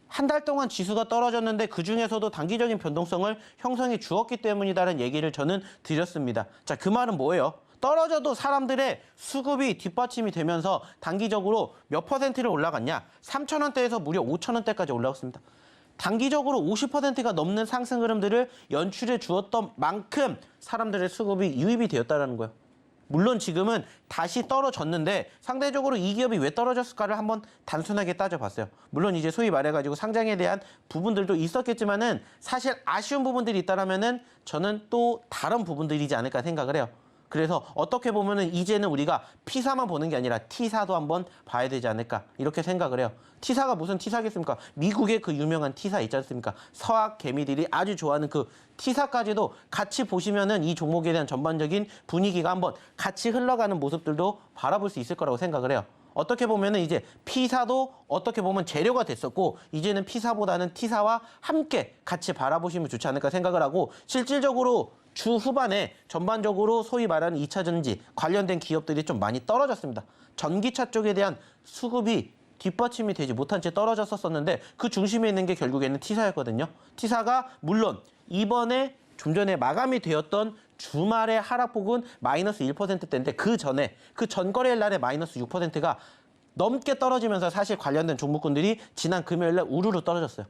한 달 동안 지수가 떨어졌는데 그중에서도 단기적인 변동성을 형성해 주었기 때문이다라는 얘기를 저는 드렸습니다. 자, 그 말은 뭐예요? 떨어져도 사람들의 수급이 뒷받침이 되면서 단기적으로 몇 퍼센트를 올라갔냐? 3,000원대에서 무려 5,000원대까지 올라갔습니다. 단기적으로 50%가 넘는 상승 흐름들을 연출해 주었던 만큼 사람들의 수급이 유입이 되었다는 거예요. 물론 지금은 다시 떨어졌는데 상대적으로 이 기업이 왜 떨어졌을까를 한번 단순하게 따져봤어요. 물론 이제 소위 말해가지고 상장에 대한 부분들도 있었겠지만은 사실 아쉬운 부분들이 있다라면은 저는 또 다른 부분들이지 않을까 생각을 해요. 그래서 어떻게 보면은 이제는 우리가 P사만 보는 게 아니라 T사도 한번 봐야 되지 않을까 이렇게 생각을 해요. T사가 무슨 T사겠습니까? 미국의 그 유명한 T사 있지 않습니까? 서학 개미들이 아주 좋아하는 그 T사까지도 같이 보시면은 이 종목에 대한 전반적인 분위기가 한번 같이 흘러가는 모습들도 바라볼 수 있을 거라고 생각을 해요. 어떻게 보면은 이제 P사도 어떻게 보면 재료가 됐었고 이제는 P사보다는 T사와 함께 같이 바라보시면 좋지 않을까 생각을 하고 실질적으로 주 후반에 전반적으로 소위 말하는 2차 전지 관련된 기업들이 좀 많이 떨어졌습니다. 전기차 쪽에 대한 수급이 뒷받침이 되지 못한 채 떨어졌었는데 그 중심에 있는 게 결국에는 T사였거든요. T사가 물론 이번에 좀 전에 마감이 되었던 주말의 하락폭은 마이너스 1%대인데 그 전에 그 전거래일 날에 마이너스 6%가 넘게 떨어지면서 사실 관련된 종목군들이 지난 금요일 날 우르르 떨어졌어요.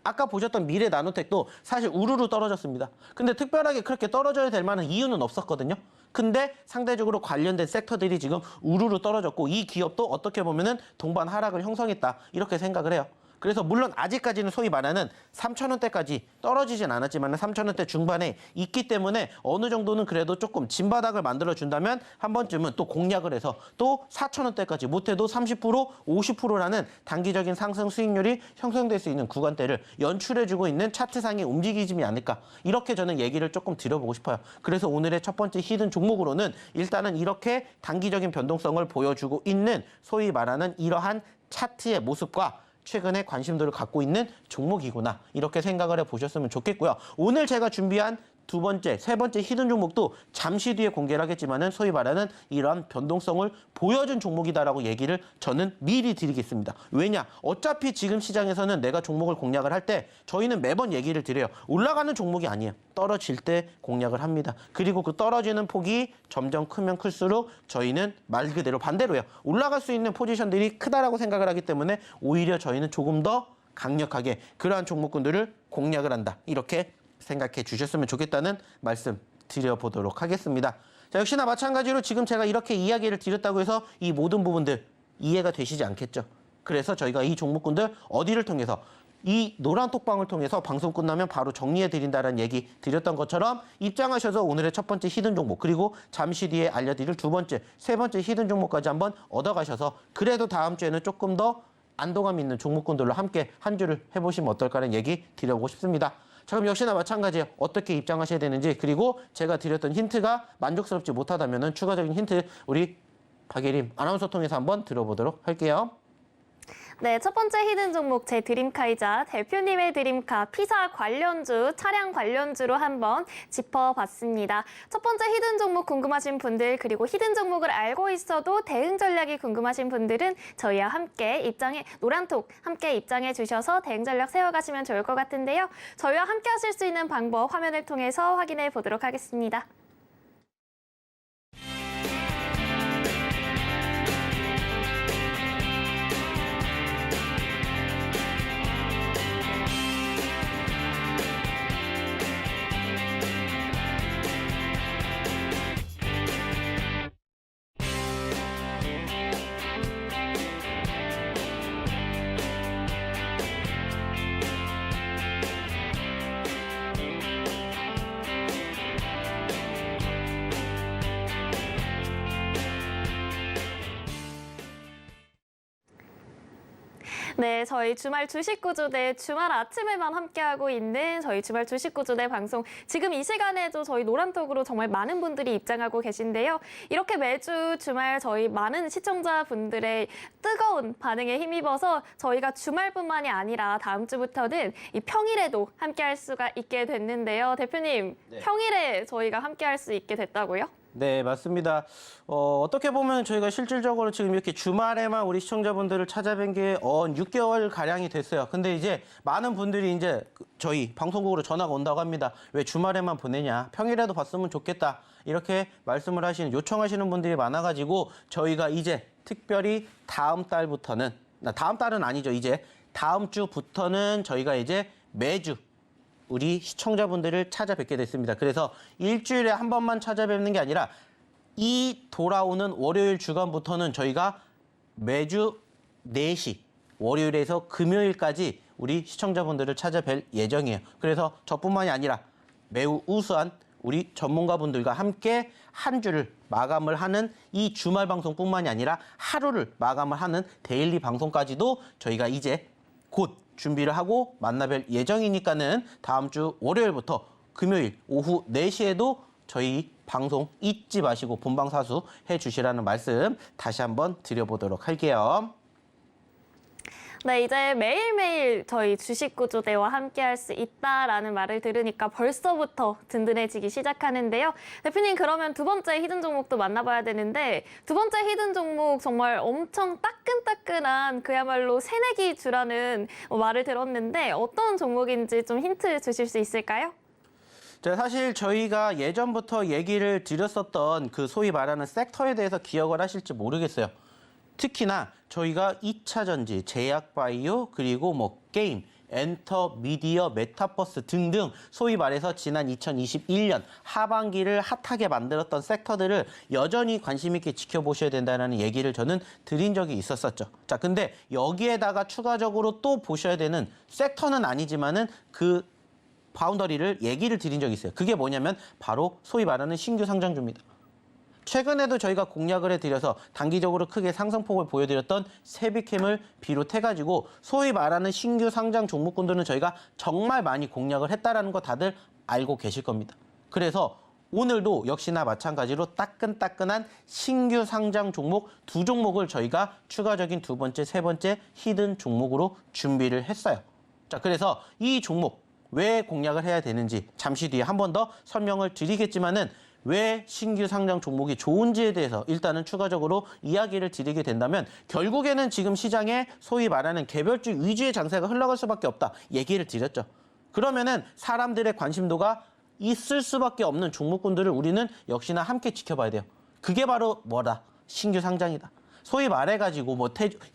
아까 보셨던 미래 나노텍도 사실 우르르 떨어졌습니다. 근데 특별하게 그렇게 떨어져야 될 만한 이유는 없었거든요. 근데 상대적으로 관련된 섹터들이 지금 우르르 떨어졌고 이 기업도 어떻게 보면은 동반 하락을 형성했다. 이렇게 생각을 해요. 그래서 물론 아직까지는 소위 말하는 3,000원대까지 떨어지진 않았지만 3,000원대 중반에 있기 때문에 어느 정도는 그래도 조금 진바닥을 만들어준다면 한 번쯤은 또 공략을 해서 또 4,000원대까지 못해도 30%, 50%라는 단기적인 상승 수익률이 형성될 수 있는 구간대를 연출해주고 있는 차트상의 움직임이 아닐까 이렇게 저는 얘기를 조금 드려보고 싶어요. 그래서 오늘의 첫 번째 히든 종목으로는 일단은 이렇게 단기적인 변동성을 보여주고 있는 소위 말하는 이러한 차트의 모습과 최근에 관심도를 갖고 있는 종목이구나 이렇게 생각을 해보셨으면 좋겠고요. 오늘 제가 준비한 두 번째, 세 번째 히든 종목도 잠시 뒤에 공개를 하겠지만은 소위 말하는 이러한 변동성을 보여준 종목이다라고 얘기를 저는 미리 드리겠습니다. 왜냐? 어차피 지금 시장에서는 내가 종목을 공략을 할 때 저희는 매번 얘기를 드려요. 올라가는 종목이 아니에요. 떨어질 때 공략을 합니다. 그리고 그 떨어지는 폭이 점점 크면 클수록 저희는 말 그대로 반대로요. 올라갈 수 있는 포지션들이 크다라고 생각을 하기 때문에 오히려 저희는 조금 더 강력하게 그러한 종목군들을 공략을 한다. 이렇게 생각해 주셨으면 좋겠다는 말씀 드려보도록 하겠습니다. 자, 역시나 마찬가지로 지금 제가 이렇게 이야기를 드렸다고 해서 이 모든 부분들 이해가 되시지 않겠죠. 그래서 저희가 이 종목군들 어디를 통해서 이 노란 톡방을 통해서 방송 끝나면 바로 정리해 드린다는 얘기 드렸던 것처럼 입장하셔서 오늘의 첫 번째 히든 종목 그리고 잠시 뒤에 알려드릴 두 번째, 세 번째 히든 종목까지 한번 얻어가셔서 그래도 다음 주에는 조금 더 안동감 있는 종목군들로 함께 한 주를 해보시면 어떨까라는 얘기 드려보고 싶습니다. 자, 그럼 역시나 마찬가지예요. 어떻게 입장하셔야 되는지 그리고 제가 드렸던 힌트가 만족스럽지 못하다면 추가적인 힌트 우리 박예림 아나운서 통해서 한번 들어보도록 할게요. 네, 첫 번째 히든 종목 제 드림카이자 대표님의 드림카 P사 관련주, 차량 관련주로 한번 짚어봤습니다. 첫 번째 히든 종목 궁금하신 분들 그리고 히든 종목을 알고 있어도 대응 전략이 궁금하신 분들은 저희와 함께 노란톡 함께 입장해 주셔서 대응 전략 세워가시면 좋을 것 같은데요. 저희와 함께 하실 수 있는 방법 화면을 통해서 확인해 보도록 하겠습니다. 네, 저희 주말 주식구조대 주말 아침에만 함께하고 있는 저희 주말 주식구조대 방송. 지금 이 시간에도 저희 노란톡으로 정말 많은 분들이 입장하고 계신데요. 이렇게 매주 주말 저희 많은 시청자분들의 뜨거운 반응에 힘입어서 저희가 주말뿐만이 아니라 다음 주부터는 이 평일에도 함께할 수가 있게 됐는데요. 대표님, 네. 평일에 저희가 함께할 수 있게 됐다고요? 네, 맞습니다. 어떻게 보면 저희가 실질적으로 지금 이렇게 주말에만 우리 시청자분들을 찾아뵌 게 6개월 가량이 됐어요. 근데 이제 많은 분들이 이제 저희 방송국으로 전화가 온다고 합니다. 왜 주말에만 보내냐? 평일에도 봤으면 좋겠다. 이렇게 말씀을 요청하시는 분들이 많아가지고 저희가 이제 특별히 다음 달부터는, 다음 달은 아니죠. 이제 다음 주부터는 저희가 이제 매주 우리 시청자분들을 찾아뵙게 됐습니다. 그래서 일주일에 한 번만 찾아뵙는 게 아니라 이 돌아오는 월요일 주간부터는 저희가 매주 4시, 월요일에서 금요일까지 우리 시청자분들을 찾아뵐 예정이에요. 그래서 저뿐만이 아니라 매우 우수한 우리 전문가분들과 함께 한 주를 마감을 하는 이 주말 방송뿐만이 아니라 하루를 마감을 하는 데일리 방송까지도 저희가 이제 곧 준비를 하고 만나뵐 예정이니까는 다음 주 월요일부터 금요일 오후 4시에도 저희 방송 잊지 마시고 본방사수 해주시라는 말씀 다시 한번 드려보도록 할게요. 네, 이제 매일매일 저희 주식구조대와 함께할 수 있다라는 말을 들으니까 벌써부터 든든해지기 시작하는데요. 대표님, 그러면 두 번째 히든 종목도 만나봐야 되는데 두 번째 히든 종목 정말 엄청 따끈따끈한 그야말로 새내기 주라는 말을 들었는데 어떤 종목인지 좀 힌트 주실 수 있을까요? 자, 사실 저희가 예전부터 얘기를 드렸었던 그 소위 말하는 섹터에 대해서 기억을 하실지 모르겠어요. 특히나 저희가 2차 전지, 제약바이오, 그리고 게임, 엔터, 미디어, 메타버스 등등 소위 말해서 지난 2021년 하반기를 핫하게 만들었던 섹터들을 여전히 관심 있게 지켜보셔야 된다는 얘기를 저는 드린 적이 있었었죠. 자, 근데 여기에다가 추가적으로 또 보셔야 되는 섹터는 아니지만은 그 바운더리를 얘기를 드린 적이 있어요. 그게 뭐냐면 바로 소위 말하는 신규 상장주입니다. 최근에도 저희가 공략을 해드려서 단기적으로 크게 상승폭을 보여드렸던 세비캠을 비롯해가지고 소위 말하는 신규 상장 종목군들은 저희가 정말 많이 공략을 했다라는 거 다들 알고 계실 겁니다. 그래서 오늘도 역시나 마찬가지로 따끈따끈한 신규 상장 종목 2종목을 저희가 추가적인 두 번째, 세 번째 히든 종목으로 준비를 했어요. 자, 그래서 이 종목 왜 공략을 해야 되는지 잠시 뒤에 한 번 더 설명을 드리겠지만은 왜 신규 상장 종목이 좋은지에 대해서 일단은 추가적으로 이야기를 드리게 된다면 결국에는 지금 시장에 소위 말하는 개별주 위주의 장세가 흘러갈 수밖에 없다 얘기를 드렸죠. 그러면은 사람들의 관심도가 있을 수밖에 없는 종목군들을 우리는 역시나 함께 지켜봐야 돼요. 그게 바로 뭐다? 신규 상장이다. 소위 말해가지고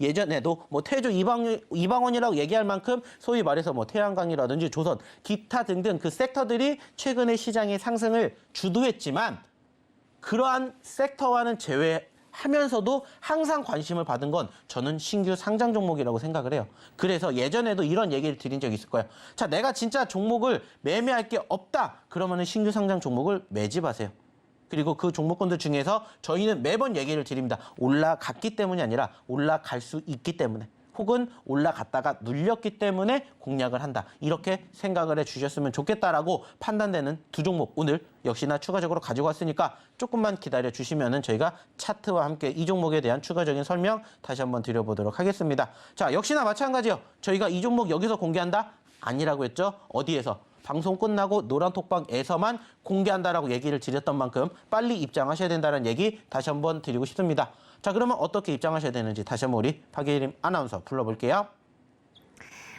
예전에도 태조 이방원이라고 얘기할 만큼 소위 말해서 태양광이라든지 조선, 기타 등등 그 섹터들이 최근에 시장의 상승을 주도했지만 그러한 섹터와는 제외하면서도 항상 관심을 받은 건 저는 신규 상장 종목이라고 생각을 해요. 그래서 예전에도 이런 얘기를 드린 적이 있을 거예요. 자, 내가 진짜 종목을 매매할 게 없다. 그러면은 신규 상장 종목을 매집하세요. 그리고 그 종목군들 중에서 저희는 매번 얘기를 드립니다. 올라갔기 때문이 아니라 올라갈 수 있기 때문에 혹은 올라갔다가 눌렸기 때문에 공략을 한다. 이렇게 생각을 해주셨으면 좋겠다라고 판단되는 두 종목 오늘 역시나 추가적으로 가지고 왔으니까 조금만 기다려주시면 저희가 차트와 함께 이 종목에 대한 추가적인 설명 다시 한번 드려보도록 하겠습니다. 자, 역시나 마찬가지요. 저희가 이 종목 여기서 공개한다? 아니라고 했죠. 어디에서? 방송 끝나고 노란톡방에서만 공개한다라고 얘기를 드렸던 만큼 빨리 입장하셔야 된다는 얘기 다시 한번 드리고 싶습니다. 자, 그러면 어떻게 입장하셔야 되는지 다시 한번 우리 박예림 아나운서 불러볼게요.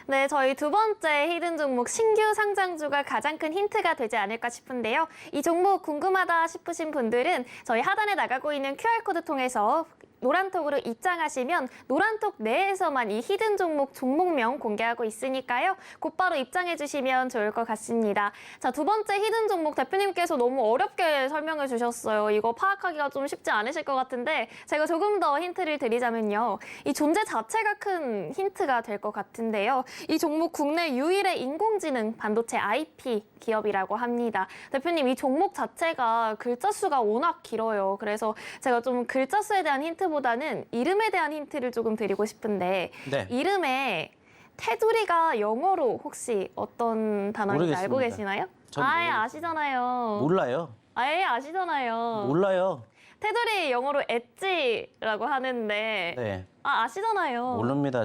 네, 저희 두 번째 히든 종목 신규 상장주가 가장 큰 힌트가 되지 않을까 싶은데요. 이 종목 궁금하다 싶으신 분들은 저희 하단에 나가고 있는 QR코드 통해서 노란톡으로 입장하시면 노란톡 내에서만 이 히든 종목 종목명 공개하고 있으니까요. 곧바로 입장해 주시면 좋을 것 같습니다. 자, 두 번째 히든 종목 대표님께서 너무 어렵게 설명해 주셨어요. 이거 파악하기가 좀 쉽지 않으실 것 같은데 제가 조금 더 힌트를 드리자면요. 이 존재 자체가 큰 힌트가 될 것 같은데요. 이 종목 국내 유일의 인공지능 반도체 IP 기업이라고 합니다. 대표님, 이 종목 자체가 글자 수가 워낙 길어요. 그래서 제가 좀 글자 수에 대한 힌트 힌트보다는 이름에 대한 힌트를 조금 드리고 싶은데 네. 이름에 테두리가 영어로 혹시 어떤 단어인지 모르겠습니다. 알고 계시나요? 전 아예 모르겠어요. 아시잖아요. 몰라요. 아예 아시잖아요. 몰라요. 테두리 영어로 엣지라고 하는데 네. 아시잖아요. 모릅니다.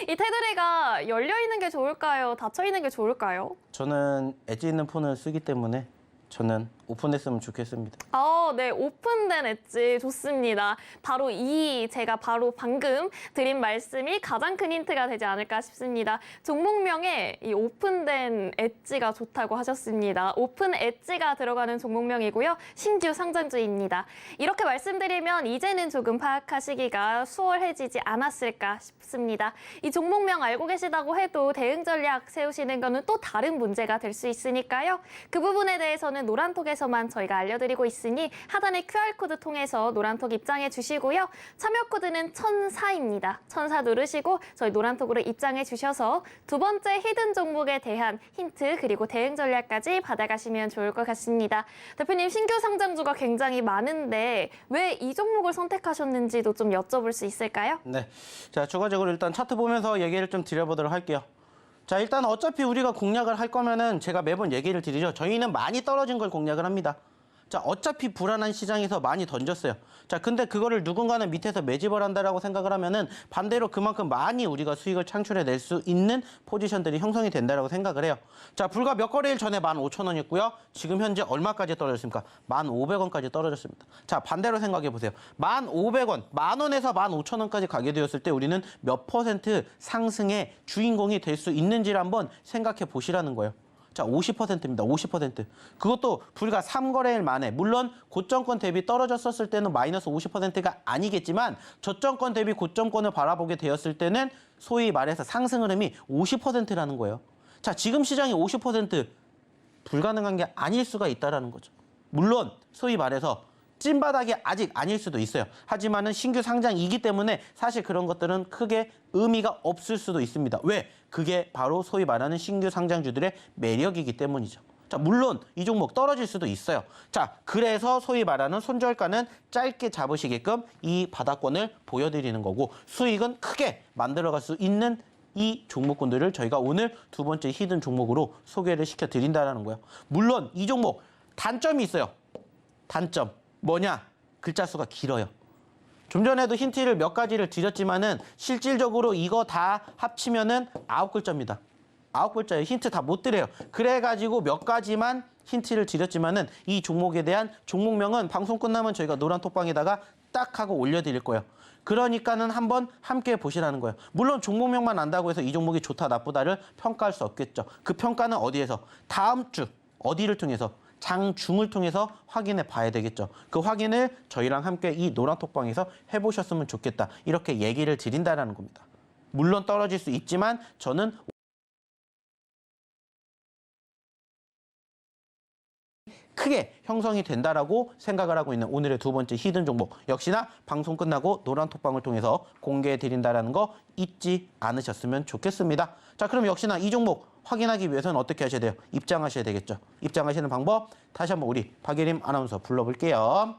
이 테두리가 열려 있는 게 좋을까요? 닫혀 있는 게 좋을까요? 저는 엣지 있는 폰을 쓰기 때문에 저는 오픈했으면 좋겠습니다. 네, 오픈된 엣지 좋습니다. 제가 바로 방금 드린 말씀이 가장 큰 힌트가 되지 않을까 싶습니다. 종목명에 이 오픈된 엣지가 좋다고 하셨습니다. 오픈 엣지가 들어가는 종목명이고요. 신규 상장주입니다. 이렇게 말씀드리면 이제는 조금 파악하시기가 수월해지지 않았을까 싶습니다. 이 종목명 알고 계시다고 해도 대응 전략 세우시는 거는 또 다른 문제가 될 수 있으니까요. 그 부분에 대해서는 노란톡에서만 저희가 알려드리고 있으니 하단의 QR코드 통해서 노란톡 입장해 주시고요. 참여 코드는 1004입니다. 1004 누르시고 저희 노란톡으로 입장해 주셔서 두 번째 히든 종목에 대한 힌트 그리고 대응 전략까지 받아가시면 좋을 것 같습니다. 대표님 신규 상장주가 굉장히 많은데 왜 이 종목을 선택하셨는지도 좀 여쭤볼 수 있을까요? 네. 자, 추가적으로 일단 차트 보면서 얘기를 좀 드려보도록 할게요. 자, 일단 어차피 우리가 공략을 할 거면은 제가 매번 얘기를 드리죠. 저희는 많이 떨어진 걸 공략을 합니다. 자, 어차피 불안한 시장에서 많이 던졌어요. 자, 근데 그거를 누군가는 밑에서 매집을 한다라고 생각을 하면은 반대로 그만큼 많이 우리가 수익을 창출해낼 수 있는 포지션들이 형성이 된다라고 생각을 해요. 자, 불과 몇 거래일 전에 15,000원이었고요. 지금 현재 얼마까지 떨어졌습니까? 1,500원까지 떨어졌습니다. 자, 반대로 생각해 보세요. 1,500원, 10,000원에서 15,000원까지 가게 되었을 때 우리는 몇 퍼센트 상승의 주인공이 될 수 있는지를 한번 생각해 보시라는 거예요. 자, 50%입니다. 50%. 그것도 불과 3거래일 만에, 물론 고점권 대비 떨어졌었을 때는 마이너스 50%가 아니겠지만 저점권 대비 고점권을 바라보게 되었을 때는 소위 말해서 상승 흐름이 50%라는 거예요. 자, 지금 시장이 50% 불가능한 게 아닐 수가 있다라는 거죠. 물론 소위 말해서 찐바닥이 아직 아닐 수도 있어요. 하지만은 신규 상장이기 때문에 사실 그런 것들은 크게 의미가 없을 수도 있습니다. 왜? 그게 바로 소위 말하는 신규 상장주들의 매력이기 때문이죠. 자, 물론 이 종목 떨어질 수도 있어요. 자, 그래서 소위 말하는 손절가는 짧게 잡으시게끔 이 바닥권을 보여드리는 거고 수익은 크게 만들어갈 수 있는 이 종목군들을 저희가 오늘 두 번째 히든 종목으로 소개를 시켜드린다는 거예요. 물론 이 종목 단점이 있어요. 단점. 뭐냐? 글자 수가 길어요. 좀 전에도 힌트를 몇 가지를 드렸지만은 실질적으로 이거 다 합치면은 9글자입니다. 9글자예요. 힌트 다 못 드려요. 그래가지고 몇 가지만 힌트를 드렸지만은 이 종목에 대한 종목명은 방송 끝나면 저희가 노란 톡방에다가 딱 하고 올려드릴 거예요. 그러니까는 한번 함께 보시라는 거예요. 물론 종목명만 안다고 해서 이 종목이 좋다 나쁘다를 평가할 수 없겠죠. 그 평가는 어디에서? 다음 주 어디를 통해서? 장중을 통해서 확인해 봐야 되겠죠. 그 확인을 저희랑 함께 이 노란톡방에서 해보셨으면 좋겠다. 이렇게 얘기를 드린다는 겁니다. 물론 떨어질 수 있지만 저는 크게 형성이 된다라고 생각을 하고 있는 오늘의 두 번째 히든 종목. 역시나 방송 끝나고 노란톡방을 통해서 공개해 드린다는 거 잊지 않으셨으면 좋겠습니다. 자, 그럼 역시나 이 종목 확인하기 위해서는 어떻게 하셔야 돼요? 입장하셔야 되겠죠. 입장하시는 방법 다시 한번 우리 박예림 아나운서 불러볼게요.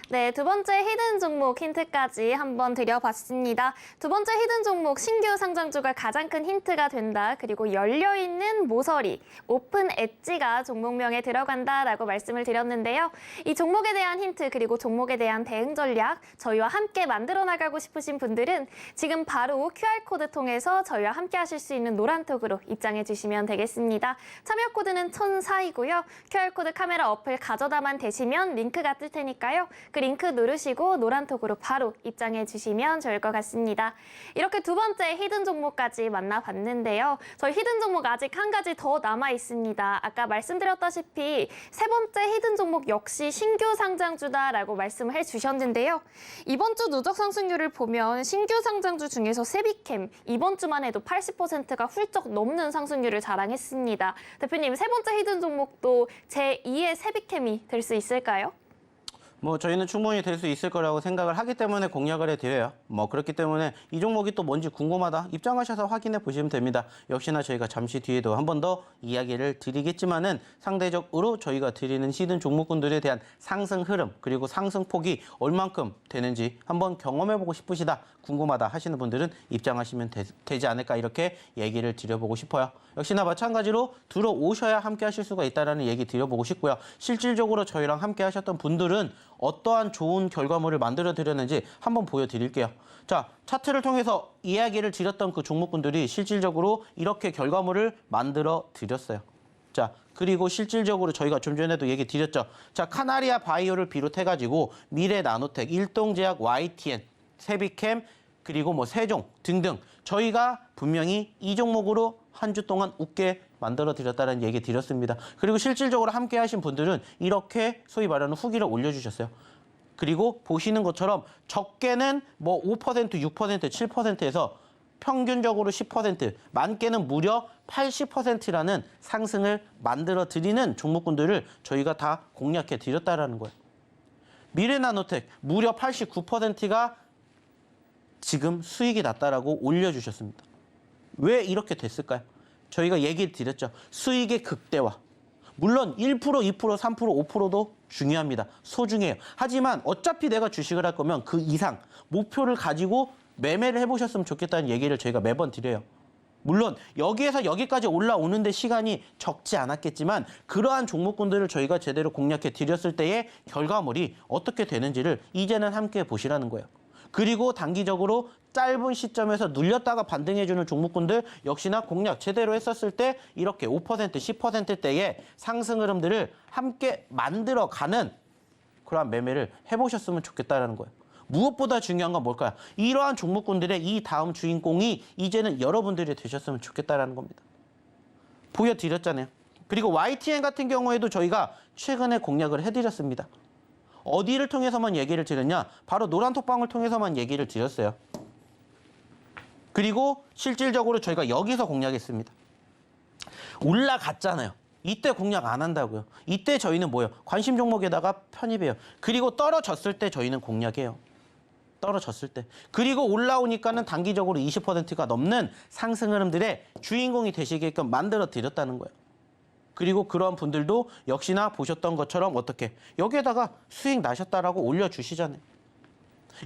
네, 두 번째 히든 종목 힌트까지 한번 드려봤습니다. 두 번째 히든 종목 신규 상장주가 가장 큰 힌트가 된다. 그리고 열려있는 모서리, 오픈 엣지가 종목명에 들어간다라고 말씀을 드렸는데요. 이 종목에 대한 힌트 그리고 종목에 대한 대응 전략 저희와 함께 만들어 나가고 싶으신 분들은 지금 바로 QR코드 통해서 저희와 함께 하실 수 있는 노란톡으로 입장해 주시면 되겠습니다. 참여 코드는 1004이고요. QR코드 카메라 어플 가져다만 대시면 링크가 뜰 테니까요. 그 링크 누르시고 노란톡으로 바로 입장해 주시면 좋을 것 같습니다. 이렇게 두 번째 히든 종목까지 만나봤는데요. 저희 히든 종목 아직 한 가지 더 남아 있습니다. 아까 말씀드렸다시피 세 번째 히든 종목 역시 신규 상장주다라고 말씀을 해주셨는데요. 이번 주 누적 상승률을 보면 신규 상장주 중에서 세비캠 이번 주만 해도 80%가 훌쩍 넘는 상승률을 자랑했습니다. 대표님 세 번째 히든 종목도 제2의 세비캠이 될 수 있을까요? 뭐 저희는 충분히 될 수 있을 거라고 생각을 하기 때문에 공략을 해드려요. 뭐 그렇기 때문에 이 종목이 또 뭔지 궁금하다 입장하셔서 확인해 보시면 됩니다. 역시나 저희가 잠시 뒤에도 한 번 더 이야기를 드리겠지만은 상대적으로 저희가 드리는 시든 종목군들에 대한 상승 흐름 그리고 상승폭이 얼만큼 되는지 한번 경험해 보고 싶으시다 궁금하다 하시는 분들은 입장하시면 되지 않을까 이렇게 얘기를 드려보고 싶어요. 역시나 마찬가지로 들어오셔야 함께 하실 수가 있다는 얘기 드려보고 싶고요. 실질적으로 저희랑 함께 하셨던 분들은 어떠한 좋은 결과물을 만들어 드렸는지 한번 보여드릴게요. 자, 차트를 통해서 이야기를 드렸던 그 종목군들이 실질적으로 이렇게 결과물을 만들어 드렸어요. 자, 그리고 실질적으로 저희가 좀 전에도 얘기 드렸죠. 자, 카나리아 바이오를 비롯해가지고 미래 나노텍, 일동제약, YTN, 세비캠, 그리고 뭐 세종 등등 저희가 분명히 이 종목으로 한 주 동안 웃게 만들어 드렸다는 얘기 드렸습니다. 그리고 실질적으로 함께 하신 분들은 이렇게 소위 말하는 후기를 올려주셨어요. 그리고 보시는 것처럼 적게는 뭐 5%, 6%, 7%에서 평균적으로 10%, 많게는 무려 80%라는 상승을 만들어 드리는 종목군들을 저희가 다 공략해 드렸다라는 거예요. 미래나노텍 무려 89%가 지금 수익이 났다라고 올려주셨습니다. 왜 이렇게 됐을까요? 저희가 얘기 드렸죠. 수익의 극대화. 물론 1%, 2%, 3%, 5%도 중요합니다. 소중해요. 하지만 어차피 내가 주식을 할 거면 그 이상 목표를 가지고 매매를 해보셨으면 좋겠다는 얘기를 저희가 매번 드려요. 물론 여기에서 여기까지 올라오는데 시간이 적지 않았겠지만 그러한 종목군들을 저희가 제대로 공략해 드렸을 때의 결과물이 어떻게 되는지를 이제는 함께 보시라는 거예요. 그리고 단기적으로 짧은 시점에서 눌렸다가 반등해주는 종목군들 역시나 공략 제대로 했었을 때 이렇게 5%, 10%대의 상승 흐름들을 함께 만들어가는 그러한 매매를 해보셨으면 좋겠다는 거예요. 무엇보다 중요한 건 뭘까요? 이러한 종목군들의 이 다음 주인공이 이제는 여러분들이 되셨으면 좋겠다는 겁니다. 보여드렸잖아요. 그리고 YTN 같은 경우에도 저희가 최근에 공략을 해드렸습니다. 어디를 통해서만 얘기를 드렸냐? 바로 노란톡방을 통해서만 얘기를 드렸어요. 그리고 실질적으로 저희가 여기서 공략했습니다. 올라갔잖아요. 이때 공략 안 한다고요. 이때 저희는 뭐예요? 관심 종목에다가 편입해요. 그리고 떨어졌을 때 저희는 공략해요. 떨어졌을 때. 그리고 올라오니까는 단기적으로 20%가 넘는 상승 흐름들의 주인공이 되시게끔 만들어 드렸다는 거예요. 그리고 그런 분들도 역시나 보셨던 것처럼 어떻게 여기에다가 수익 나셨다라고 올려주시잖아요.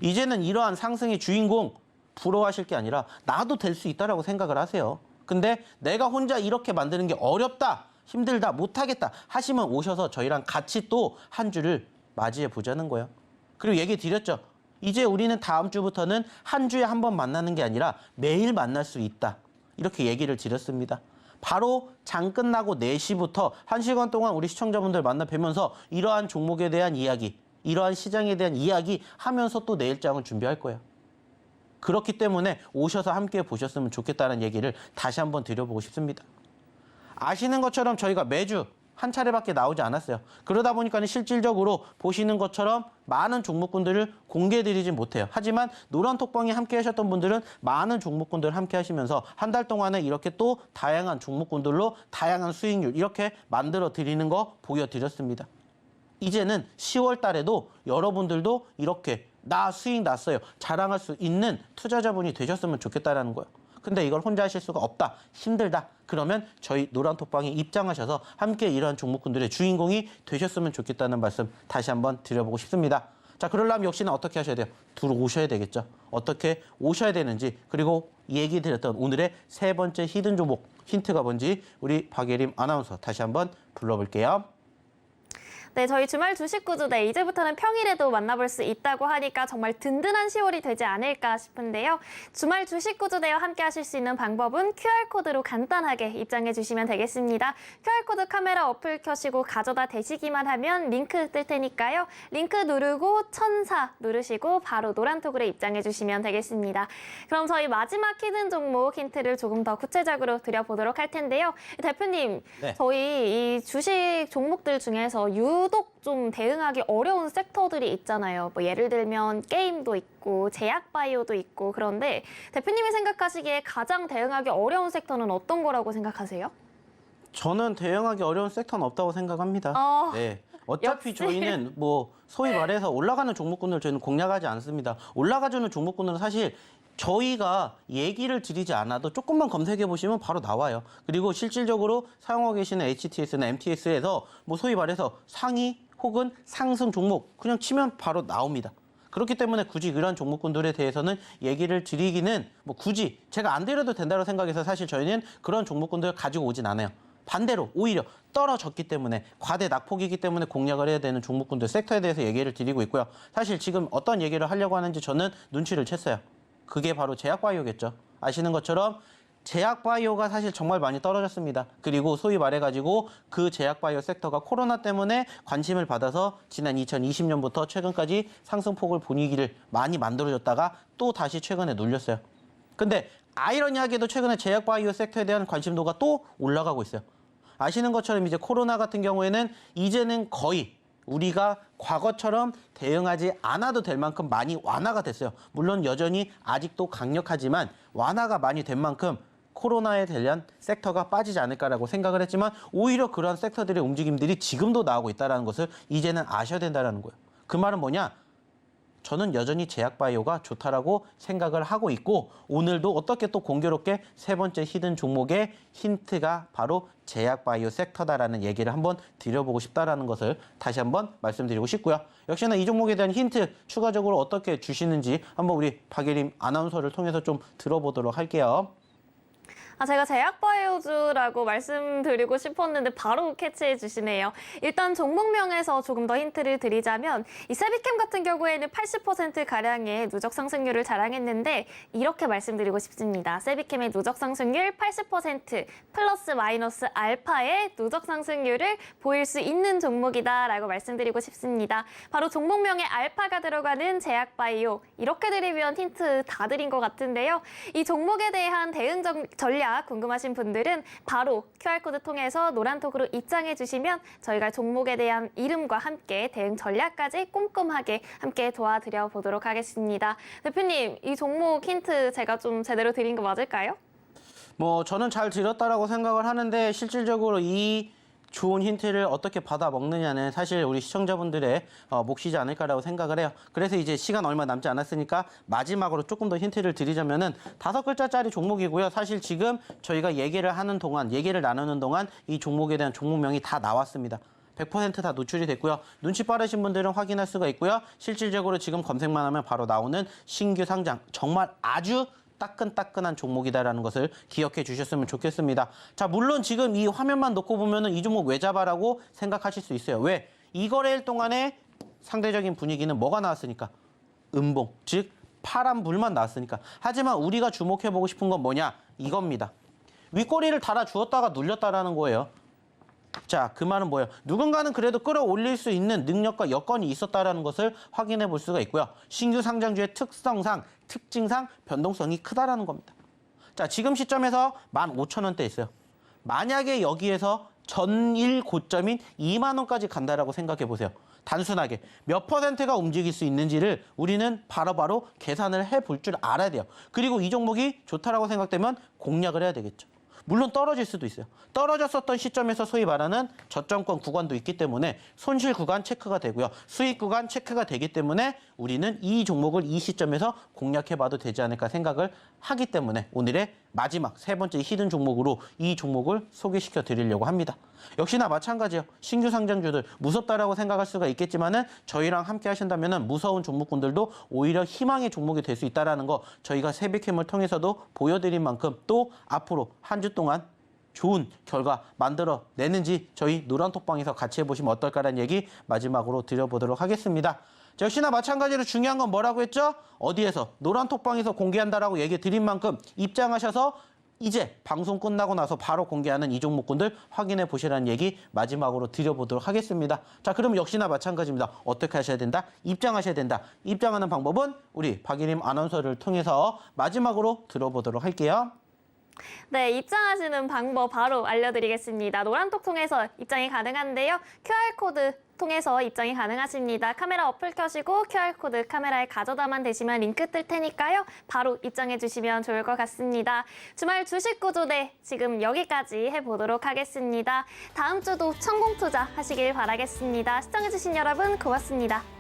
이제는 이러한 상승의 주인공 부러워하실 게 아니라 나도 될 수 있다라고 생각을 하세요. 근데 내가 혼자 이렇게 만드는 게 어렵다, 힘들다, 못하겠다 하시면 오셔서 저희랑 같이 또 한 주를 맞이해 보자는 거예요. 그리고 얘기 드렸죠. 이제 우리는 다음 주부터는 한 주에 한 번 만나는 게 아니라 매일 만날 수 있다. 이렇게 얘기를 드렸습니다. 바로 장 끝나고 4시부터 1시간 동안 우리 시청자분들 만나 뵈면서 이러한 종목에 대한 이야기, 이러한 시장에 대한 이야기 하면서 또 내일장을 준비할 거예요. 그렇기 때문에 오셔서 함께 보셨으면 좋겠다는 얘기를 다시 한번 드려보고 싶습니다. 아시는 것처럼 저희가 매주 한 차례밖에 나오지 않았어요. 그러다 보니까 실질적으로 보시는 것처럼 많은 종목군들을 공개해드리진 못해요. 하지만 노란톡방에 함께 하셨던 분들은 많은 종목군들을 함께 하시면서 한 달 동안에 이렇게 또 다양한 종목군들로 다양한 수익률 이렇게 만들어 드리는 거 보여드렸습니다. 이제는 10월 달에도 여러분들도 이렇게 나 수익 났어요. 자랑할 수 있는 투자자분이 되셨으면 좋겠다라는 거예요. 근데 이걸 혼자 하실 수가 없다. 힘들다. 그러면 저희 노란톡방에 입장하셔서 함께 이러한 종목군들의 주인공이 되셨으면 좋겠다는 말씀 다시 한번 드려보고 싶습니다. 자, 그러려면 역시나 어떻게 하셔야 돼요? 들어오셔야 되겠죠. 어떻게 오셔야 되는지 그리고 얘기 드렸던 오늘의 세 번째 히든 종목 힌트가 뭔지 우리 박예림 아나운서 다시 한번 불러볼게요. 네, 저희 주말 주식 구조대 이제부터는 평일에도 만나볼 수 있다고 하니까 정말 든든한 10월이 되지 않을까 싶은데요. 주말 주식 구조대와 함께 하실 수 있는 방법은 QR코드로 간단하게 입장해 주시면 되겠습니다. QR코드 카메라 어플 켜시고 가져다 대시기만 하면 링크 뜰 테니까요. 링크 누르고 1004 누르시고 바로 노란톡으로 입장해 주시면 되겠습니다. 그럼 저희 마지막 히든 종목 힌트를 조금 더 구체적으로 드려보도록 할 텐데요. 대표님, 네. 저희 이 주식 종목들 중에서 유독 좀 대응하기 어려운 섹터들이 있잖아요. 뭐 예를 들면 게임도 있고 제약 바이오도 있고 그런데 대표님이 생각하시기에 가장 대응하기 어려운 섹터는 어떤 거라고 생각하세요? 저는 대응하기 어려운 섹터는 없다고 생각합니다. 네. 어차피 역시. 저희는 뭐 소위 말해서 올라가는 종목군을 저희는 공략하지 않습니다. 올라가주는 종목군은 사실 저희가 얘기를 드리지 않아도 조금만 검색해 보시면 바로 나와요. 그리고 실질적으로 사용하고 계시는 HTS나 MTS에서 뭐 소위 말해서 상위 혹은 상승 종목 그냥 치면 바로 나옵니다. 그렇기 때문에 굳이 그런 종목군들에 대해서는 얘기를 드리기는 뭐 굳이 제가 안 드려도 된다고 생각해서 사실 저희는 그런 종목군들을 가지고 오진 않아요. 반대로 오히려 떨어졌기 때문에 과대 낙폭이기 때문에 공략을 해야 되는 종목군들 섹터에 대해서 얘기를 드리고 있고요. 사실 지금 어떤 얘기를 하려고 하는지 저는 눈치를 챘어요. 그게 바로 제약바이오겠죠. 아시는 것처럼 제약바이오가 사실 정말 많이 떨어졌습니다. 그리고 소위 말해가지고 그 제약바이오 섹터가 코로나 때문에 관심을 받아서 지난 2020년부터 최근까지 상승폭을 분위기를 많이 만들어줬다가 또 다시 최근에 눌렸어요. 근데 아이러니하게도 최근에 제약바이오 섹터에 대한 관심도가 또 올라가고 있어요. 아시는 것처럼 이제 코로나 같은 경우에는 이제는 거의 우리가 과거처럼 대응하지 않아도 될 만큼 많이 완화가 됐어요. 물론 여전히 아직도 강력하지만 완화가 많이 된 만큼 코로나에 대한 섹터가 빠지지 않을까라고 생각을 했지만 오히려 그런 섹터들의 움직임들이 지금도 나오고 있다는 것을 이제는 아셔야 된다는 거예요. 그 말은 뭐냐? 저는 여전히 제약바이오가 좋다라고 생각을 하고 있고 오늘도 어떻게 또 공교롭게 세 번째 히든 종목의 힌트가 바로 제약바이오 섹터다라는 얘기를 한번 드려보고 싶다라는 것을 다시 한번 말씀드리고 싶고요. 역시나 이 종목에 대한 힌트 추가적으로 어떻게 주시는지 한번 우리 박예림 아나운서를 통해서 좀 들어보도록 할게요. 제가 제약바이오주라고 말씀드리고 싶었는데 바로 캐치해 주시네요. 일단 종목명에서 조금 더 힌트를 드리자면 이 세비캠 같은 경우에는 80%가량의 누적 상승률을 자랑했는데 이렇게 말씀드리고 싶습니다. 세비캠의 누적 상승률 80% 플러스 마이너스 알파의 누적 상승률을 보일 수 있는 종목이다라고 말씀드리고 싶습니다. 바로 종목명에 알파가 들어가는 제약바이오. 이렇게 드리면 힌트 다 드린 것 같은데요. 이 종목에 대한 대응 전략 궁금하신 분들은 바로 QR코드 통해서 노란톡으로 입장해 주시면 저희가 종목에 대한 이름과 함께 대응 전략까지 꼼꼼하게 함께 도와드려 보도록 하겠습니다. 대표님, 이 종목 힌트 제가 좀 제대로 드린 거 맞을까요? 뭐 저는 잘 드렸다라고 생각을 하는데 실질적으로 이 좋은 힌트를 어떻게 받아 먹느냐는 사실 우리 시청자분들의 몫이지 않을까라고 생각을 해요. 그래서 이제 시간 얼마 남지 않았으니까 마지막으로 조금 더 힌트를 드리자면은 5글자짜리 종목이고요. 사실 지금 저희가 얘기를 나누는 동안 이 종목에 대한 종목명이 다 나왔습니다. 100% 다 노출이 됐고요. 눈치 빠르신 분들은 확인할 수가 있고요. 실질적으로 지금 검색만 하면 바로 나오는 신규 상장, 정말 아주 따끈따끈한 종목이다라는 것을 기억해 주셨으면 좋겠습니다. 자, 물론 지금 이 화면만 놓고 보면은 이 종목 왜 잡아라고 생각하실 수 있어요. 왜? 이 거래일 동안에 상대적인 분위기는 뭐가 나왔으니까? 음봉, 즉 파란 불만 나왔으니까. 하지만 우리가 주목해 보고 싶은 건 뭐냐? 이겁니다. 윗꼬리를 달아 주었다가 눌렸다라는 거예요. 자, 그 말은 뭐예요? 누군가는 그래도 끌어올릴 수 있는 능력과 여건이 있었다라는 것을 확인해 볼 수가 있고요. 신규 상장주의 특징상 변동성이 크다라는 겁니다. 자, 지금 시점에서 15,000원대 있어요. 만약에 여기에서 전일 고점인 2만 원까지 간다라고 생각해 보세요. 단순하게 몇 퍼센트가 움직일 수 있는지를 우리는 바로바로 계산을 해볼 줄 알아야 돼요. 그리고 이 종목이 좋다라고 생각되면 공략을 해야 되겠죠. 물론 떨어질 수도 있어요. 떨어졌었던 시점에서 소위 말하는 저점권 구간도 있기 때문에 손실 구간 체크가 되고요. 수익 구간 체크가 되기 때문에 우리는 이 종목을 이 시점에서 공략해봐도 되지 않을까 생각을 하기 때문에 오늘의 마지막 세 번째 히든 종목으로 이 종목을 소개시켜 드리려고 합니다. 역시나 마찬가지예요. 신규 상장주들 무섭다라고 생각할 수가 있겠지만은 저희랑 함께 하신다면은 무서운 종목군들도 오히려 희망의 종목이 될 수 있다라는 거 저희가 세비캠을 통해서도 보여드린 만큼 또 앞으로 한 주 동안 좋은 결과 만들어 내는지 저희 노란톡방에서 같이 해보시면 어떨까라는 얘기 마지막으로 드려보도록 하겠습니다. 자, 역시나 마찬가지로 중요한 건 뭐라고 했죠? 어디에서? 노란톡방에서 공개한다라고 얘기 드린 만큼 입장하셔서 이제 방송 끝나고 나서 바로 공개하는 이 종목군들 확인해 보시라는 얘기 마지막으로 드려보도록 하겠습니다. 자, 그럼 역시나 마찬가지입니다. 어떻게 하셔야 된다? 입장하셔야 된다. 입장하는 방법은 우리 박예림 아나운서를 통해서 마지막으로 들어보도록 할게요. 네, 입장하시는 방법 바로 알려드리겠습니다. 노란톡 통해서 입장이 가능한데요. QR코드 통해서 입장이 가능하십니다. 카메라 어플 켜시고 QR코드 카메라에 가져다만 대시면 링크 뜰 테니까요. 바로 입장해 주시면 좋을 것 같습니다. 주말 주식 구조대 지금 여기까지 해보도록 하겠습니다. 다음 주도 성공 투자 하시길 바라겠습니다. 시청해주신 여러분 고맙습니다.